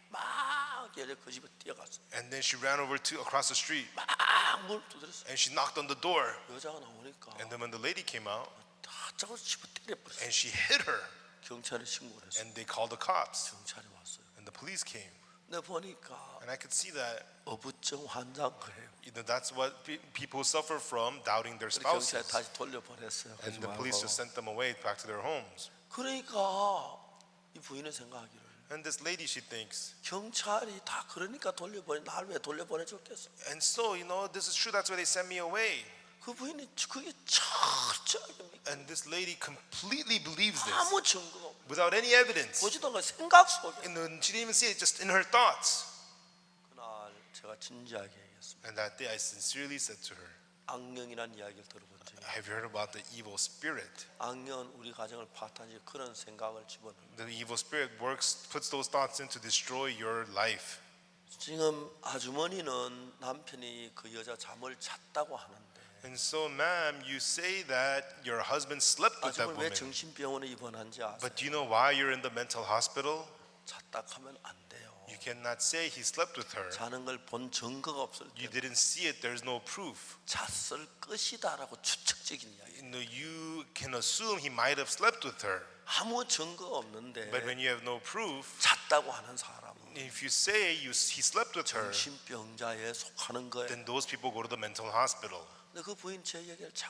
막 이제 그 집에 뛰어갔어. And then she ran over to across the street 막문 두드렸어. and she knocked on the door. 여자가 나오니까 And then when the lady came out, 다짜고 집어 때려버렸어. and she hit her, 경찰에 신고를 했어. and they called the cops, 경찰이 왔어요. and the police came. 내가 보니까 And I could see that, 어부증 환장 그래요. that's what people suffer from, doubting their 그래서 경찰에 spouses. 다시 돌려보냈어요. And 그러지 the police just 말고. sent them away back to their homes. 그러니까 이 부인은 생각하기를 And this lady, she thinks, 경찰이 다 그러니까 날 왜 돌려보내줬겠어? and so, this is true, that's why they sent me away. 그 부인이 그게 철저하게 믿고 And this lady completely believes this 아무 증거가 없고 without any evidence. 보지도 않은 생각 속에 She didn't even see it, just in her thoughts. 그날 제가 진지하게 얘기했습니다. And that day I sincerely said to her, 악령이란 이야기를 들어본 적이 have you heard about the evil spirit? 악령은 우리 가정을 파탄지 그런 생각을 집어넣는 The evil spirit puts those thoughts in to destroy your life. 지금 아주머니는 남편이 그 여자 잠을 잤다고 하는데 And so, ma'am, you say that your husband slept with that 아주머니 왜 woman. 정신병원에 입원한지 아세요? But do you know why you're in the mental hospital? 잤다 하면 안 돼요. You cannot say he slept with her. 자는 걸 본 증거가 없을 You 때 didn't see it, there's no proof. 잤을 것이다라고 추측적인 이야기. You can assume he might have slept with her. 아무 증거 없는데 But when you have no proof, 잤다고 하는 사람은 if you say he slept with her, 정신병자에 속하는 거예요. then those people go to the mental hospital. 근데 그 부인 제 얘기를 잘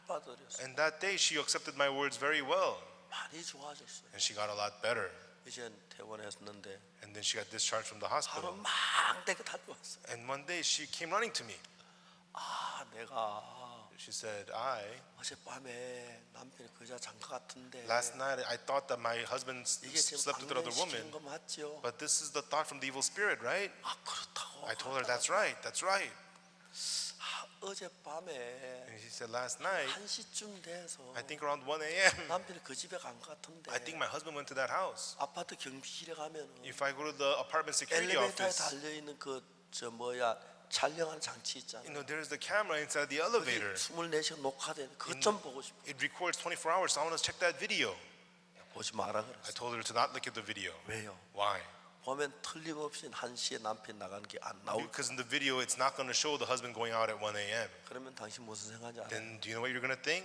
받아들였어요. And that day she accepted my words very well. 많이 좋아졌어요. And she got a lot better. 이젠 퇴원했는데 And then she got discharged from the 바로 hospital. 막 내게 달려왔어요. And one day she came running to me. 내가 She said, I, 어젯밤에 남편이 그 여자 잔 것 같은데 last night I thought that my husband 이게 지금 slept with another woman. 악령시키는 거 맞죠? But this is the thought from the evil spirit, right? 그렇다고. I told her, that's right, that's right. 어젯밤에 And she said, last night, 1시쯤 돼서 I think around 1 a.m., 남편이 그 집에 간 것 같은데 I think my husband went to that house. 아파트 경비실에 가면은 If I go to the apartment security 엘리베이터에 office, 달려 있는 촬영하는 장치 있잖아요. there's the camera inside the elevator. 24시간 녹화된 그것 좀 보고 싶어. It records 24 hours, so I want to check that video. 보지 마라 I 그랬어. told her to not look at the video. 왜요? Why? 보면 틀림없이 1시에 남편 나가는 게 안 나올. Because in the video, it's not going to show the husband going out at 1 a.m. 그러면 당신 무슨 생각인지 알아요? Then do you know what you're going to think?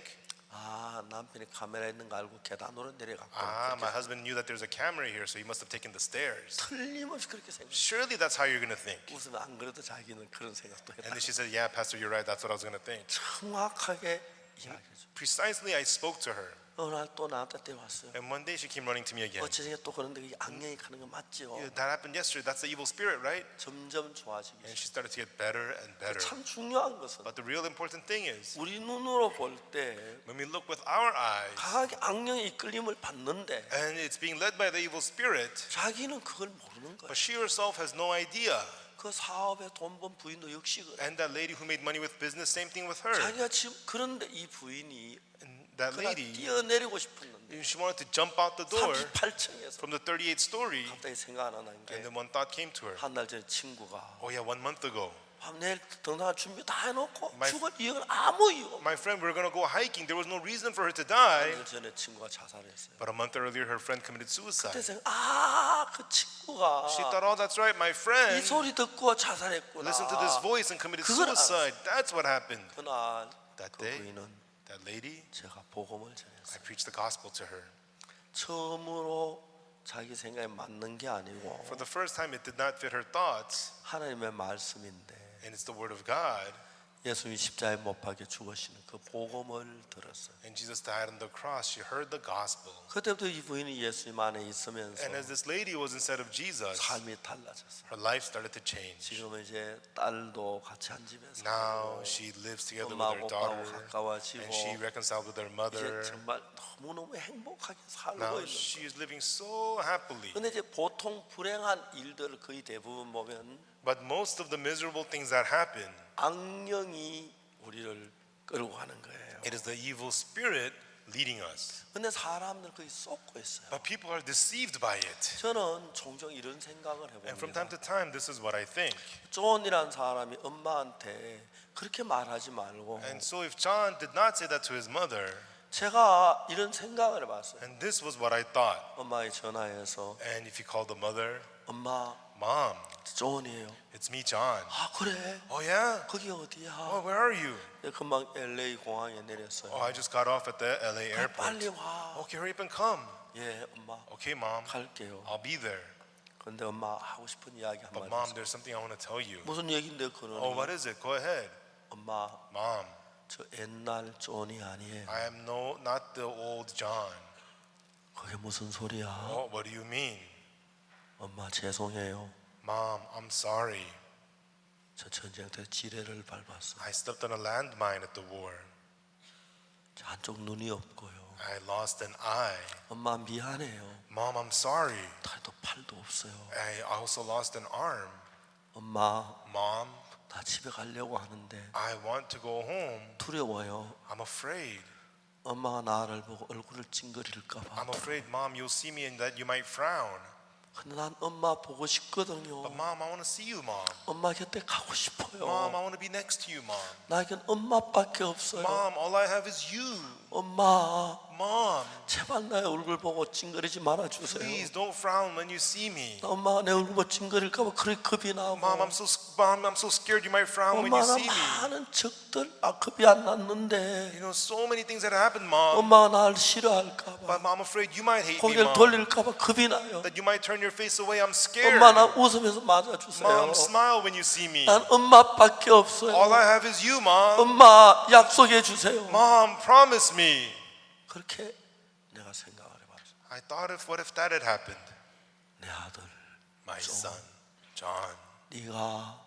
남편이 카메라 있는 거 알고 계단으로 내려갔고. My husband knew that there's a camera here, so he must have taken the stairs. 틀림없이 그렇게 생각. Surely that's how you're going to think. 웃으면 안 그래도 자기는 그런 생각도 And 했다. then she said, yeah, Pastor, you're right. That's what I was going to think. 정확하게 이야기해줘. Precisely, I spoke to her. 어느 날 또 나한테 때왔어요. And one day she came running to me again. 어째 또 그런데 이 악령이 가는 거 맞죠? That happened yesterday. That's the evil spirit, right? 점점 좋아지기 And 시작. she started to get better and better. 참 중요한 것은 But the real important thing is, 우리 눈으로 볼 때 when we look with our eyes, 강하게 악령의 이끌림을 받는데 and it's being led by the evil spirit, 자기는 그걸 모르는 거예요. but she herself has no idea. 그 사업에 돈 번 부인도 역시 그래. And that lady who made money with business, same thing with her. 자기가 지금 그런데 이 부인이 that 그러나 lady, 뛰어내리고 싶었는데 she wanted to jump out the door 38층에서 from the 38th story, 갑자기 생각 안 나는 게 and then one thought came to her. 한 달 전에 친구가 Oh yeah, 1 month ago, 내일 등산할 준비 다 해놓고 My- 죽을 이유는 아무 이유 없어. my friend, we were going to go hiking. There was no reason for her to die. 한 달 전에 친구가 자살했어요. But a month earlier, her friend committed 그때 suicide. 생각 그 친구가 She thought, oh, that's right, my 이 friend 소리 듣고 자살했구나. listened to this voice and committed 그걸 suicide. That's what happened. 그날 That 그 day, 부인은 that lady, 제가 복음을 I 전했어요. preached the gospel to her. 처음으로 자기 생각에 맞는 게 아니고 For the first time, it did not fit her thoughts, 하나님의 말씀인데 and it's the word of God. 예수님이 십자가에 못 박혀 죽으시는 그 복음을 들었어요. And Jesus died on the cross. She heard the gospel. 그때부터 이 부인이 예수님 안에 있으면서 And as this lady was inside of Jesus, 삶이 달라졌어요. her life started to change. 지금은 이제 딸도 같이 한 집에서 Now 살고 she lives together with 엄마 her 아빠하고 daughter, 가까워지고 and she reconciled with her mother. 이제 정말 너무너무 행복하게 살고 Now 있는 she is living so happily. 근데 이제 보통 불행한 일들 거의 대부분 보면 But most of the miserable things that happen, 악령이 우리를 끌고 가는 거예요. it is the evil spirit leading us. 근데 사람들 거의 쏟고 있어요. But people are deceived by it. 저는 종종 이런 생각을 And from time 해봅니다. to time, this is what I think. 존이라는 사람이 엄마한테 그렇게 말하지 말고 And so if John did not say that to his mother, 제가 이런 생각을 해봤어요. and this was what I thought, 엄마에 전화해서 and if he called the mother, 엄마 Mom, 존이에요. it's me, John. 아 그래? Oh yeah? 거기 어디야? Oh, where are you? 금방 LA 공항에 내렸어요. Oh, I just got off at the LA 그래, 빨리 airport. 와. Okay, hurry up and come. 예, 엄마 Okay, Mom, 갈게요. I'll be there. 근데 엄마 하고 싶은 이야기 But 한마디 Mom, 있어요. there's something I want to tell you. 무슨 얘긴데 그는? Oh, what is it? Go ahead. 엄마 Mom, 저 옛날 존이 아니에요. I am not the old John. 그게 무슨 소리야? Oh, what do you mean? 엄마 죄송해요. Mom, I'm sorry. 저 전쟁 때 지뢰를 밟았어. I stepped on a landmine at the war. 저 한쪽 눈이 없고요. I lost an eye. 엄마 미안해요. Mom, I'm sorry. 다리도 팔도 없어요. I also lost an arm. 엄마 Mom, 나 집에 가려고 하는데 I want to go home. 두려워요. I'm afraid. 엄마가 나를 보고 얼굴을 찡그릴까 봐. I'm afraid, Mom, you'll see me and that you might frown. 근데 난 엄마 보고 싶거든요. But Mom, I want to see you, Mom. 엄마 곁에 가고 싶어요. Mom, I want to be next to you, Mom. 나에겐 엄마밖에 없어요. Mom, all I have is you. 엄마 Mom, 제발 나의 얼굴 보고 찡그리지 말아 주세요. please don't frown when you see me. 나 엄마가 내 얼굴 보고 찡그릴까 봐 그렇게 겁이 나고. Mom, I'm so scared you might frown when you 엄마는 see me. 많은 적들 겁이 안 났는데 You know, so many things that happen, Mom. 엄마가 나를 싫어할까 봐. But Mom, I'm afraid you might hate me, 고개를 Mom. 돌릴까 봐 겁이 나요. That you might turn your face away. I'm scared. 엄마 나 웃으면서 맞아 주세요. Mom, smile when you see me. 난 엄마밖에 없어요. All I have is you, Mom. 엄마 약속해 주세요. Mom, promise me. 그렇게 내가 생각을 해봤어. I thought what if that had happened? 내 아들, My son, John, 네가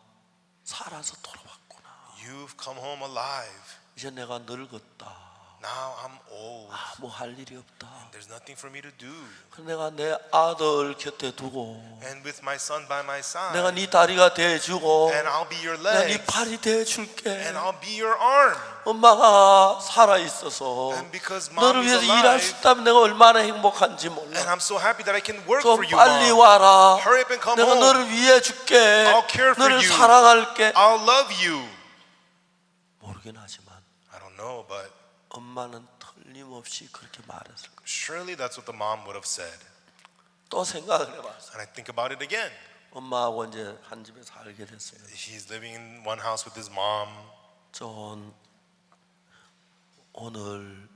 살아서 돌아왔구나. you've come home alive. 이제 내가 늙었다. Now I'm old. 아무 할 일이 없다. There's nothing for me to do. 그래서 내가 내 아들 곁에 두고 And with my son by my side, 내가 네 다리가 돼주고 and I'll be your 내가 네 leg, 팔이 돼줄게. and I'll be your arm. 엄마가 살아 있어서 And because mom 너를 is 위해서 일할 수 alive, 있다면 내가 얼마나 행복한지 and 몰라. I'm so happy that I can work 좀 for you, 빨리 Mom. 와라. Hurry up and come 내가 home. 너를 위해 줄게. I'll care for 너를 you. 사랑할게. I'll love you. 모르긴 하지만 I don't know, but 엄마는 틀림없이 그렇게 말했을 거야. surely that's what the mom would have said. 또 생각을 해봤어. And I think about it again. 엄마하고 이제 한 집에 살게 됐어요. He's living in one house with his mom. 존 오늘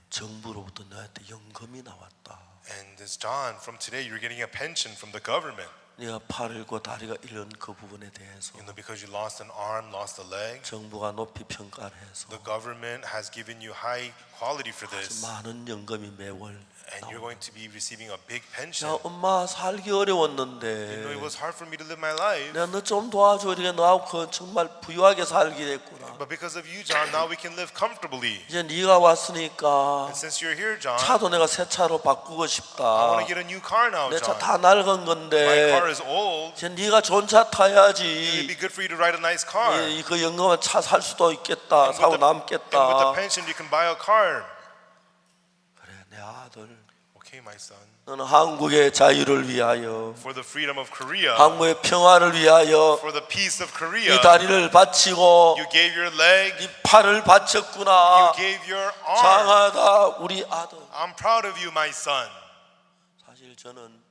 정부로부터 너한테 연금이 나왔다. And this John, from today, you're getting a pension from the government. 네가 팔을 잃고 다리가 잃은 그 부분에 대해서 You know, because you lost an arm, lost a leg, 정부가 높이 평가를 해서 the government has given you high quality for 아주 this. 많은 연금이 매월 And you're going to be receiving a big 야 pension. 엄마 살기 You know, 어려웠는데 it was hard for me to live my life. 내가 너 좀 도와줘. 이렇게 너하고 그 정말 부유하게 살게 됐구나. But because of you, John, now we can live comfortably. 이제 네가 왔으니까 And since you're here, John, 차도 내가 새 차로 바꾸고 I 싶다. want to get a new car now, 내 차 John. 다 낡은 My 건데 car is old. 이제 네가 좋은 차 It'd 타야지. be good for you to ride a nice car. 그 연금은 차 살 수도 있겠다. 사고 And with the 남겠다. pension, you can buy a car. 아들, Okay, my son. 너는 한국의 자유를 위하여, For the freedom of Korea, 한국의 평화를 위하여 for the peace of Korea, 네 다리를 바치고 you gave your leg, 네 팔을 바쳤구나. you gave your arm. 장하다 우리 아들. I'm proud of you, my son. 사실 저는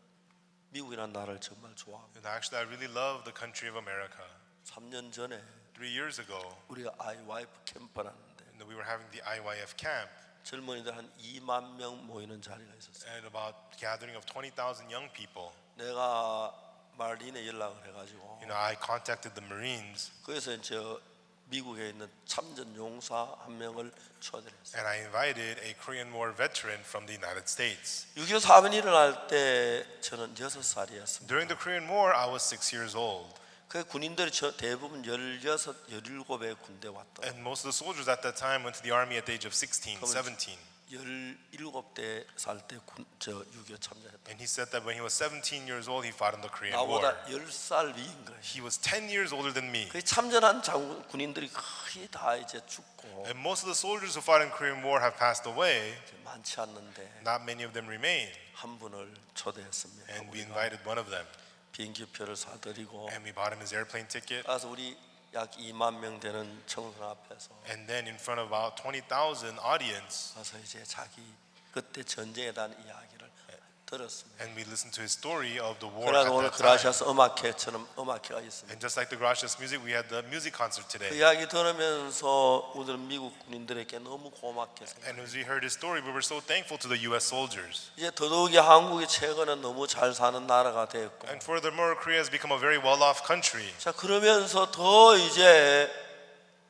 미국이라는 나라를 정말 좋아합니다. And actually, I really love the country of America. 3년 전에 3 years ago, 우리가 IYF 캠프라는데 we were having the IYF camp, 젊은이들 한 2만 명 모이는 자리가 있었어요. and about gathering of 20,000 young people. 내가 마린에 연락을 해가지고 I contacted the Marines, 그래서 저 미국에 있는 참전 용사 한 명을 초대를 했어요. and I invited a Korean War veteran from the United States. 6.25 사변이 일어날 때 저는 6살이었습니다. During the Korean War, I was 6 years old, 그 군인들이 대부분 16, 17에 군대 왔다. and most of the soldiers at that time went to the army at the age of 16, 17. 17대 살 때 저 6.25 참전했다. And he said that when he was 17 years old, he fought in the Korean War. 나보다 10살 위인 거예요. He was 10 years older than me. 그 참전한 군인들이 거의 다 이제 죽고 And most of the soldiers who fought in Korean War have passed away. 많지 않는데 Not many of them remain. 한 분을 초대했습니다. And we invited one of them. 비행기표를 사드리고 And we bought him his airplane ticket. 가서 우리 약 2만 명 되는 청소 앞에서 And then in front of about 20,000 audience, 가서 이제 자기 그때 전쟁에 대한 이야기를 들었습니다. and we listened to his story of the war 그러나 at 오늘 that time. 그라시아스 음악회처럼 음악회가 있습니다. And just like the Gracias music, we had the music concert 그 today. 이야기 들으면서 우리는 미국 군인들에게 너무 고맙게 생각해요. And as we heard his story, we were so thankful to the U.S. soldiers. 이제 더더욱이 한국이 최근에 너무 잘 사는 나라가 됐고 And furthermore, Korea has become a very well-off country. 자 그러면서 더 이제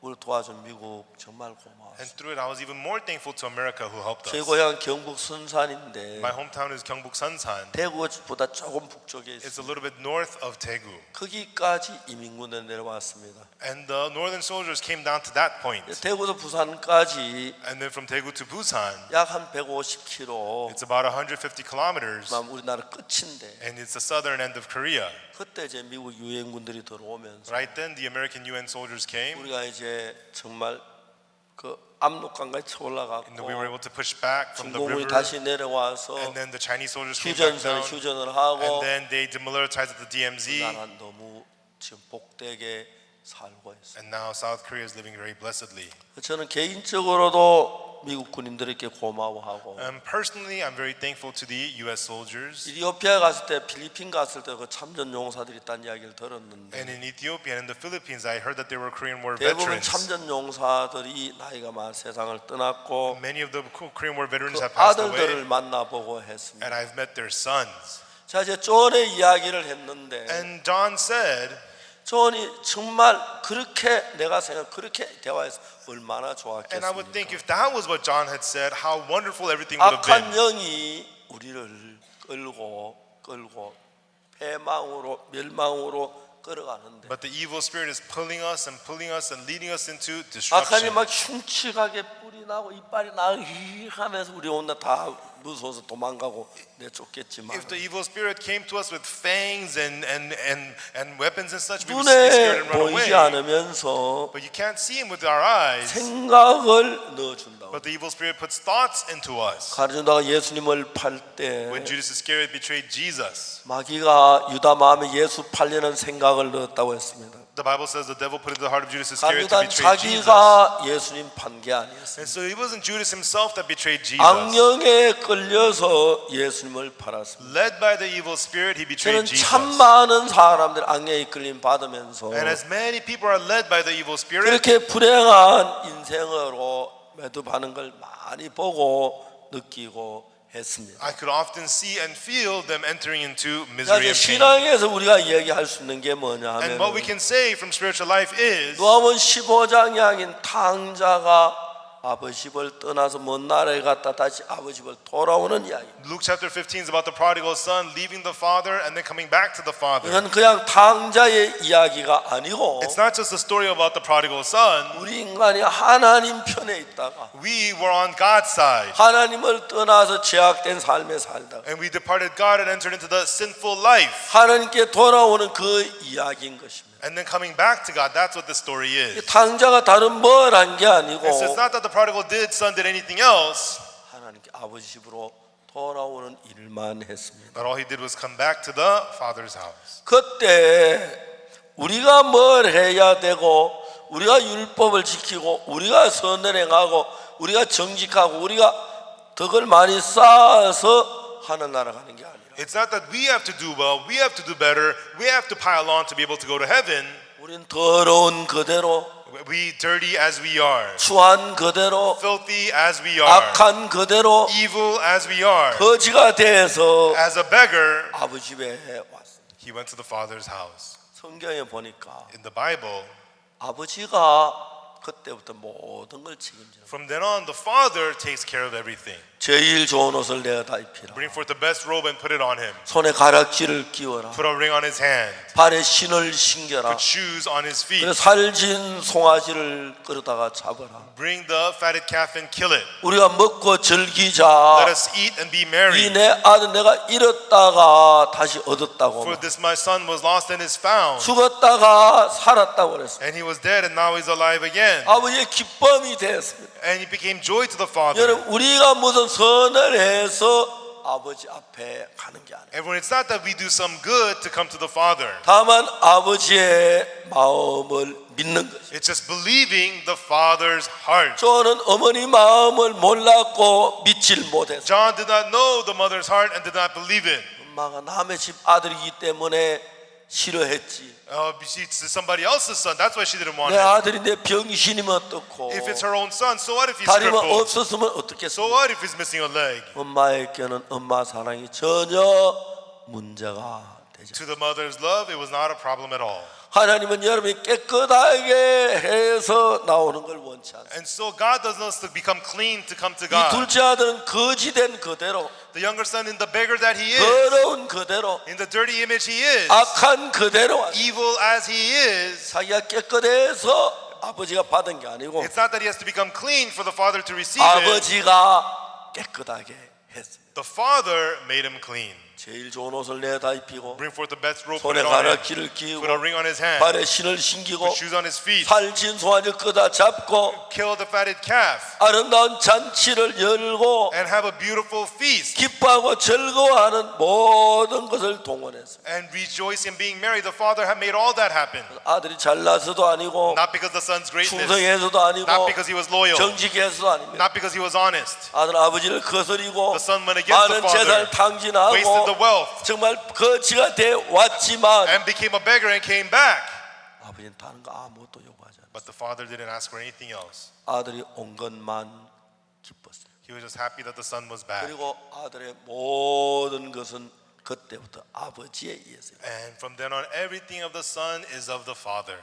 우리 도와준 미국 정말 And 고마웠어요. through it, I was even more thankful to America who helped 제 us. 고향 경북 순산인데 My hometown is Gyeongbuk Sunsan. 대구보다 조금 북쪽에 It's 있어요. a little bit north of Daegu. 거기까지 이민군에 내려왔습니다. And the northern soldiers came down to that point. 대구에서 부산까지 And then from Daegu to Busan, 약 한 150km it's about 150 kilometers. 우리나라 끝인데 And it's the southern end of Korea. 그때 이제 미국 유엔군들이 들어오면서 Right then, the American UN soldiers came. 우리가 이제 정말 그 압록강까지 쳐 And 올라갔고 we were able to push back from the 중공군이 river. 다시 내려와서 And then the Chinese soldiers came back down. 휴전을 And 하고 then they demilitarized the DMZ. 나라 너무 지금 복되게 살고 있어요. And now South Korea is living very blessedly. 저는 개인적으로도 미국 군인들에게 고마워하고 Personally, I'm very thankful to the U.S. soldiers. 이티오피아 갔을 때 필리핀 갔을 때 그 참전 용사들이 있다는 이야기를 들었는데 And in Ethiopia and in the Philippines, I heard that there were Korean War 대부분 veterans. 참전 용사들이 나이가 많아 세상을 떠났고 Many of the Korean War veterans 그 have passed away. 아들들을 만나보고 했습니다. And I've met their sons. 자 이제 존의 이야기를 했는데 And John said, 존이 정말 그렇게 내가 생각 그렇게 대화해서 얼마나 and I would think 좋았겠습니까? if that was what John had said, how wonderful everything would have been. 악한 영이 우리를 끌고 패망으로 멸망으로 끌어가는데 But the evil spirit is pulling us and leading us into 악한이 destruction. 막 흉측하게 뿔이 나고 이빨이 나고 하면서 우리 온나 다 무서워서 도망가고 내쫓겠지만 If the evil spirit came to us with fangs and weapons and such, we would be scared 눈에 and run away. 보이지 않으면서 But you can't see him with our eyes. 생각을 넣어준다고. But the evil spirit puts thoughts into us. 가르준다가 예수님을 팔 때 When Judas Iscariot betrayed Jesus, 마귀가 유다 마음에 예수 팔려는 생각을 넣었다고 했습니다. the Bible says the devil put it in the heart of Judas Iscariot to 가르단 betray Jesus. 자기가 예수님 판 게 아니었어요. And so it wasn't Judas himself that betrayed Jesus. 악령에 끌려서 예수님을 팔았습니다. Led by the evil spirit, he betrayed 저는 Jesus. 참 많은 사람들 악령에 끌림 받으면서 And as many people are led by the evil spirit, 그렇게 불행한 인생으로 매듭하는 걸 많이 보고 느끼고 했습니다. I could often see and feel them entering into 자, misery 이제 and pain. 신앙에서 우리가 얘기할 수 있는 게 뭐냐 And what we 하면 can say from spiritual life is 누가복음 15장 이야기는 탕자가 아버지 집을 떠나서 먼 나라에 갔다 다시 아버지 집을 돌아오는 이야기. Luke chapter 15 is about the prodigal son leaving the father and then coming back to the father. 이건 그냥 탕자의 이야기가 아니고 It's not just a story about the prodigal son. 우리 인간이 하나님 편에 있다가 We were on God's side 하나님을 떠나서 죄악된 삶에 살다가 and we departed God and entered into the sinful life. 하나님께 돌아오는 그 이야기인 것입니다. And then coming back to God, that's what the story is. 탕자가 다른 뭘 한 게 아니고 And so it's not that the prodigal son did anything else. 하나님께 아버지 집으로 돌아오는 일만 했습니다. But all he did was come back to the Father's house. 그때 우리가 뭘 해야 되고 우리가 율법을 지키고 우리가 선을 행하고 우리가 정직하고 우리가 덕을 많이 쌓아서 하늘나라 가는 게 아니라 It's not that we have to do well, we have to do better, we have to pile on to be able to go to heaven. 우린 더러운 그대로 We dirty as we are, 추한 그대로 filthy as we are, 악한 그대로 evil as we are. 거지가 돼서 As a beggar, 아버지 집에 왔습니다. he went to the Father's house. 성경에 보니까 In the Bible, 아버지가 그때부터 모든 걸 책임져요. from then on, the Father takes care of everything. 제일 좋은 옷을 내어다 입히라. Bring forth the best robe and put it on him. 손에 가락지를 끼워라. Put a ring on his hand. 발에 신을 신겨라. Put shoes on his feet. 그래서 살진 송아지를 끌어다가 잡아라. Bring the fatted calf and kill it. 우리가 먹고 즐기자. Let us eat and be merry. 이 내 아들 내가 잃었다가 다시 얻었다고. For this my son was lost and is found. 죽었다가 살았다고 그랬어요. And he was dead and now he's alive again. 아버지의 기쁨이 됐습니다. And he became joy to the Father. 여러분 우리가 무슨 선을 해서 아버지 앞에 가는 게 아니에요. Everyone, it's not that we do some good to come to the Father. 다만 아버지의 마음을 믿는 것이죠. It's just believing the Father's heart. 저는 어머니 마음을 몰랐고 믿질 못했어요. John did not know the mother's heart and did not believe it. 엄마가 남의 집 아들이기 때문에 싫어했지. It's somebody else's son. That's why she didn't want 내 him. 아들인데 병신이면 어떻고 If it's her own son, so what if he's 다리만 crippled? 없었으면 So 어떻겠어. what if he's missing a leg? 엄마에게는 엄마 사랑이 전혀 문제가 되지 않아요. To the mother's love, it was not a problem at all. 하나님은 여러분이 깨끗하게 해서 나오는 걸 원치 않습니다. And so God doesn't want us to become clean to come to 이 God. 둘째 아들은 거지된 그대로 The younger son, in the beggar that he is, 더러운 그대로 in the dirty image he is, 악한 그대로 왔어요. evil as he is, 자기가 깨끗해서 아버지가 받은 게 아니고 it's not that he has to become clean for the Father to receive it. 아버지가 깨끗하게 했습니다. The Father made him clean. 제일 좋은 옷을 내다 입히고 Bring forth the best robe, put 손에 it on him. 가락지를 끼우고 Put a ring on his hand. 발에 신을 신기고 Put shoes on his feet. 살진 송아지를 끄다 잡고 Kill the fatted calf. 아름다운 잔치를 열고 And have a beautiful feast. 기뻐하고 즐거워하는 모든 것을 동원했어요. And rejoice in being merry. The Father had made all that happen. 아들이 잘나서도 아니고 Not because the son's greatness. 충성해서도 아니고 Not because he was loyal. 정직해서도 아닙니다. Not because he was honest. 아들 아버지를 거스리고 The son went against the 많은 재산을 Father. Wasted the 탕진하고 wealth. 정말 거지가 돼 왔지만 And became a beggar and came back. 아버지는 다른 거 아무것도 요구하지 않았어요. But the Father didn't ask for anything else. 아들이 온 것만 기뻤어요. He was just happy that the son was back. 그리고 아들의 모든 것은 그때부터 아버지에 의해서요. And from then on, everything of the son is of the Father.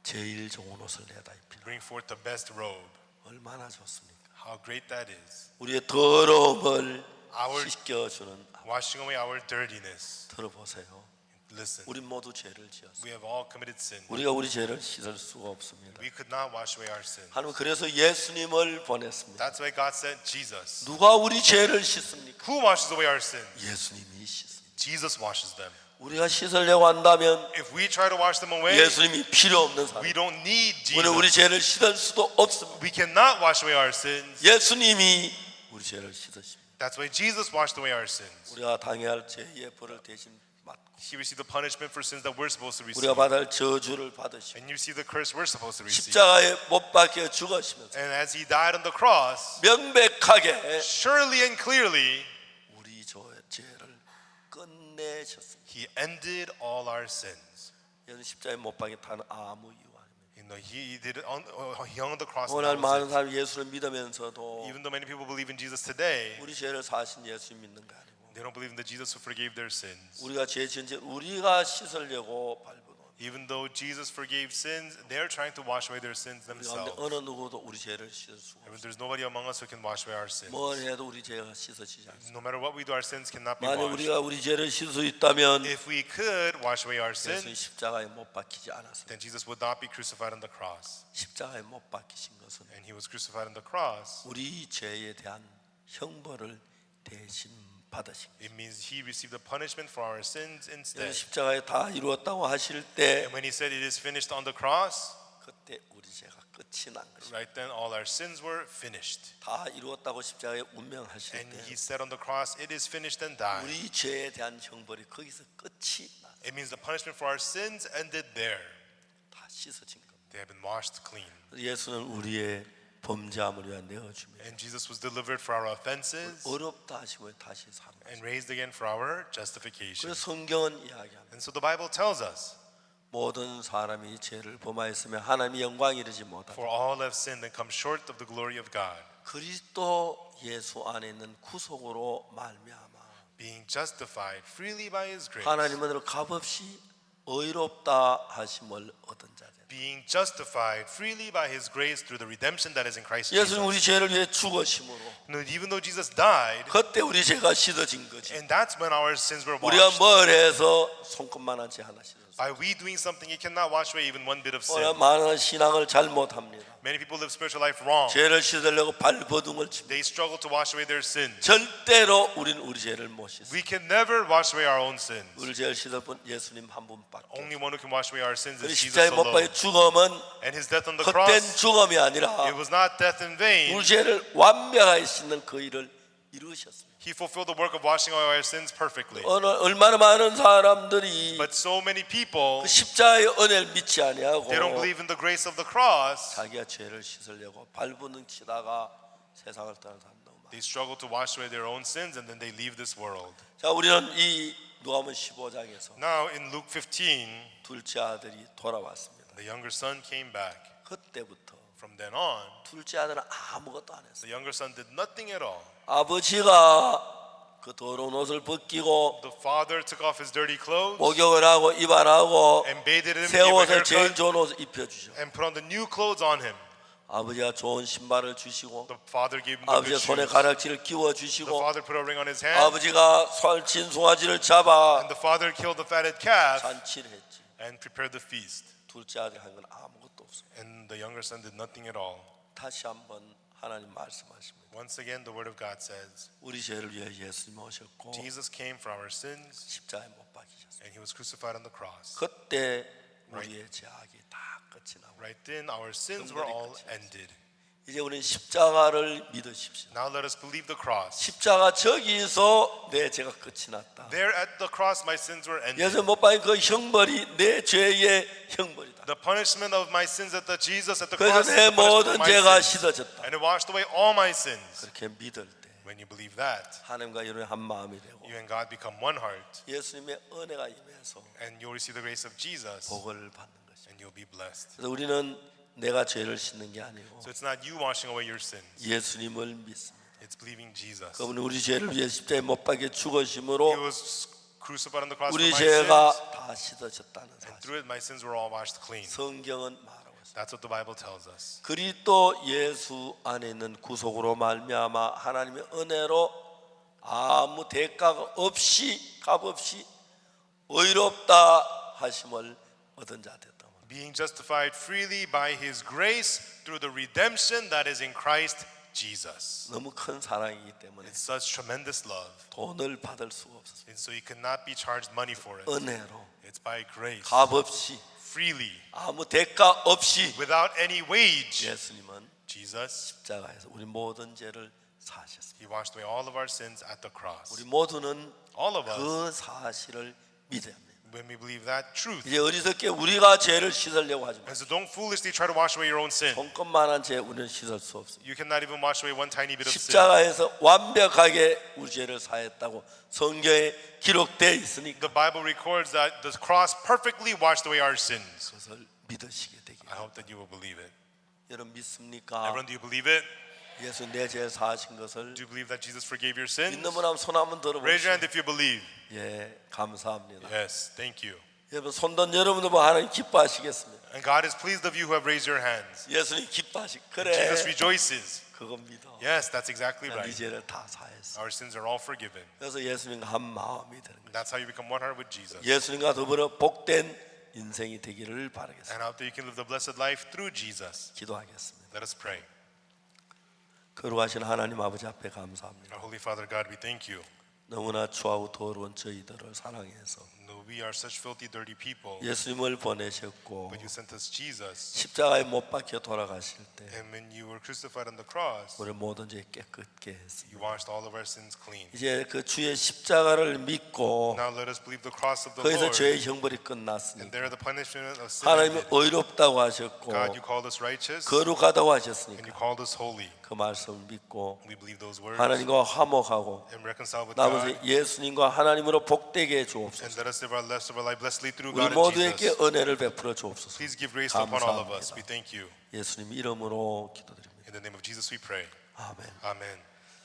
제일 좋은 옷을 내다 입히라. Bring forth the best robe. 얼마나 좋습니까? How great that is. 우리의 더러움을 Our 씻겨주는 washing away our dirtiness. 들어보세요. Listen, 우리 모두 죄를 지었어요. we have all committed sin. 우리가 우리 죄를 씻을 수가 없습니다. We could not wash away our sin. 하나님 그래서 예수님을 보냈습니다. That's why God sent Jesus. 누가 우리 죄를 씻습니까? Who washes away our sin? 예수님이 씻습니다. Jesus washes them. 우리가 씻으려고 한다면 If we try to wash them away, 예수님이 필요 없는 사람. we don't need 우리는 우리 Jesus. 죄를 씻을 수도 없습니다. We cannot wash away our sins. 예수님이 우리 죄를 씻으십니다. That's why Jesus washed away our sins. 우리가 당해야 할 죄의 벌을 대신 받고 He received the punishment for sins that we're supposed to receive. 우리가 받을 저주를 받으시고 And you receive the curse we're supposed to receive. 십자가에 못 박혀 죽으시면서 And as he died on the cross, 명백하게 surely and clearly, 우리 죄를 끝내셨습니다. he ended all our sins. 여러분 십자가에 못 박혀 타는 아무 이유 아닙니다. You know, he did it on, he hung on the cross. and 오늘 that was 많은 it. 사람이 예수를 믿으면서도 Even though many people believe in Jesus today, 우리 죄를 사신 예수 믿는 거 아니고 they don't believe in the Jesus who forgave their sins. 우리가 죄 지은 죄 우리가 씻으려고 밟은 Even though Jesus forgave sins, they're trying to wash away their sins 우리 가운데 themselves. 어느 누구도 우리 죄를 씻을 수가 없어요. There's nobody among us who can wash away our sins. 뭘 해도 우리 죄가 씻어지지 않습니다. No matter what we do, our sins cannot be 만약 washed. 우리가 우리 죄를 씻을 수 있다면 If we could wash away our 예수님 sins, 십자가에 못 박히지 않았습니다. then Jesus would not be crucified on the cross. 십자가에 못 박히신 것은 And he was crucified on the cross. 우리 죄에 대한 형벌을 대신 받으신 거예요. It means he received the punishment for our sins instead. 십자가에 다 이루었다고 하실 때 And when he said it is finished on the cross, 그때 우리 죄가 끝이 난 것입니다. right then all our sins were finished. 다 이루었다고 십자가에 운명하실 And 때 he said on the cross, it is finished and died. 우리 죄에 대한 형벌이 거기서 끝이 나. It means the punishment for our sins ended there. 다 씻어진 겁니다. They have been washed clean. 예수는 우리의 범죄함을 위하여 내어주며 And Jesus was delivered for our offenses 어렵다 하시고 다시 살아. and raised again for our justification. 그래서 성경은 이야기합니다. And so the Bible tells us, 모든 사람이 죄를 범하였으며 하나님의 영광에 이르지 못하고 for all have sinned and come short of the glory of God, 그리스도 예수 안에 있는 구속으로 말미암아 being justified freely by his grace, 하나님은 값없이 의롭다 하심을 얻은 자들. being justified freely by his grace through the redemption that is in Christ 예수는 Jesus. 우리 죄를 위해 죽으심으로 Even though Jesus died, 그때 우리 죄가 씻어진 거지. and that's when our sins were 우리가 washed. 뭘 해서 손끝만한 죄 하나 씻었어. By we doing something, he cannot wash away even one bit of 우리가 sin. 많은 신앙을 잘못합니다. Many people live spiritual life wrong. 죄를 씻으려고 발버둥을 칩니다. They struggle to wash away their sins. 절대로 우리는 우리 죄를 못 씻어. We can never wash away our own sins. 우리 죄를 씻을 분 예수님 한 분밖에. Only one who can wash away our sins 그 is Jesus 십자가에 못 alone. 박혀 죽음은 And his death on the 헛된 cross, 죽음이 아니라 it was not death in vain. 우리 죄를 완벽하게 씻는 그 일을 이루셨습니다. He fulfilled the work of washing away our sins perfectly. 얼마나 많은 사람들이 But so many people, 그 십자가의 은혜를 믿지 아니하고 they don't believe in the grace of the cross. 자기가 죄를 씻으려고 발버둥 치다가 세상을 떠난 사람 너무 많아. They struggle to wash away their own sins and then they leave this world. 자, 우리는 이 누가복음 15장에서 Now in Luke 15, 둘째 아들이 돌아왔습니다. the younger son came back. 그때부터 From then on, 둘째 아들은 아무것도 안 했어요. the younger son did nothing at all. 아버지가 그 더러운 옷을 벗기고 The father took off his dirty clothes 목욕을 하고 입안하고 and bathed him, 새 gave a 옷을 제일 haircut, 좋은 옷을 입혀주죠. and put on the new clothes on him. 아버지가 좋은 신발을 주시고 The father gave him the 아버지가 good 손에 shoes. 가락지를 끼워 The 주시고 father put a ring on his hand, 아버지가 살찐 송아지를 잡아 and the father killed the fatted calf 잔치를 했지. and prepared the feast. 둘째 아들이 한 건 아무것도 없어. And the younger son did nothing at all. 다시 한번 하나님 말씀하십니다. Once again, the word of God says, 우리 죄를 위해 예수님 오셨고 Jesus came for our sins 십자가에 못 박히셨습니다. and he was crucified on the cross. 그때 우리의 죄악이 다 끝이 나고 Right then, our sins were all ended. 이제 우리는 십자가를 믿으십시오. Now let us believe the cross. 십자가 저기서 내 죄가 끝이 났다. There at the cross, my sins were ended. 예수 못 박힌 그 형벌이 내 죄의 형벌이다. The punishment of my sins at the Jesus at the 그래서 cross is 내 the punishment 모든 of my 죄가 sins. 씻어졌다. And it washed away all my sins. 그렇게 믿을 때 When you believe that, 하나님과 여러분이 한 마음이 되고 you and God become one heart, 예수님의 은혜가 임해서 and you'll receive the grace of Jesus, 복을 받는 것입니다. and you'll be blessed. 그래서 우리는 내가 죄를 씻는 게 아니고 So it's not you washing away your sins. 예수님을 믿습니다. It's believing Jesus. 그분은 우리 죄를 위해 십자가에 못 박혀 He 죽으심으로 was crucified on the cross for 우리 my 죄가 sins, 다 씻어졌다는 and 사실. through it my sins were all washed clean. 성경은 말하고 있습니다. That's what the Bible tells us. 그리스도 예수 안에 있는 구속으로 말미암아 하나님의 은혜로 아무 대가가 없이 값없이 의롭다 하심을 얻은 자 됐다. Being justified freely by His grace through the redemption that is in Christ Jesus. 너무 큰 사랑이기 때문에 It's such tremendous love. 돈을 받을 수가 없었어요. And so you cannot be charged money for it. 은혜로 It's by grace, 값없이 freely, 아무 대가 없이 without any wage. 예수님은 Jesus, 십자가에서 우리 모든 죄를 사하셨습니다. He washed away all of our sins at the cross. 우리 모두는 All of us, 그 사실을 믿어야 합니다. when we believe that truth. 이제 어리석게 우리가 죄를 씻으려고 하지 마. And so don't foolishly try to wash away your own sin. 손끝만한 죄 우리는 씻을 수 없습니다. You cannot even wash away one tiny bit of sin. 십자가에서 완벽하게 우리 죄를 사했다고 성경에 기록되어 있으니까 The Bible records that the cross perfectly washed away our sins. 그것을 믿으시게 되기 I 바랍니다. hope that you will believe it. 여러분 믿습니까? Everyone, do you believe it? 예수 내 죄 사하신 것을 Do you believe that Jesus forgave your sins? 믿는 분 한번 손 한번 Raise 들어보시죠. your hand if you believe. 예, 감사합니다. Yes, thank you. 여러분 손든 여러분도 뭐 하나님 기뻐하시겠습니다. And God is pleased of you who have raised your hands. 예수님 기뻐하시. 그래. Jesus rejoices. 그거 믿어. Yes, that's exactly 네 right. 죄를 다 사했어. Our sins are all forgiven. 그래서 예수님과 한 마음이 되는 거예요. That's how you become one heart with Jesus. 예수님과 더불어 복된 인생이 되기를 바라겠습니다. And how that you can live the blessed life through Jesus. 기도하겠습니다. Let us pray. 거룩하신 하나님 아버지 앞에 감사합니다. Our Holy Father God, we thank you. 너무나 추하고 더러운 저희들을 사랑해서 No Though we are such filthy, dirty people, 예수님을 보내셨고 but you sent us Jesus. 십자가에 못 박혀 돌아가실 때 And when you were crucified on the cross, 우리 모든 죄 깨끗게 했습니다. you washed all of our sins clean. 이제 그 주의 십자가를 믿고 Now let us believe the cross of the 거기서 Lord. 죄의 형벌이 And 끝났습니다. there the punishment of sin 하나님은 ended. 의롭다고 하셨고 God, you called us righteous, 거룩하다고 and 하셨으니까 you called us holy. 그 말씀을 믿고 We believe those words 하나님과 화목하고 and reconcile with 나머지 God. 예수님과 하나님으로 복되게 해 And 주옵소서. let us live our rest of our life blessedly through 우리 God and 모두에게 Jesus. 은혜를 베풀어 주옵소서. Please give grace upon all of us. We thank you. 예수님 이름으로 기도드립니다. In the name of Jesus we pray. 아멘. Amen.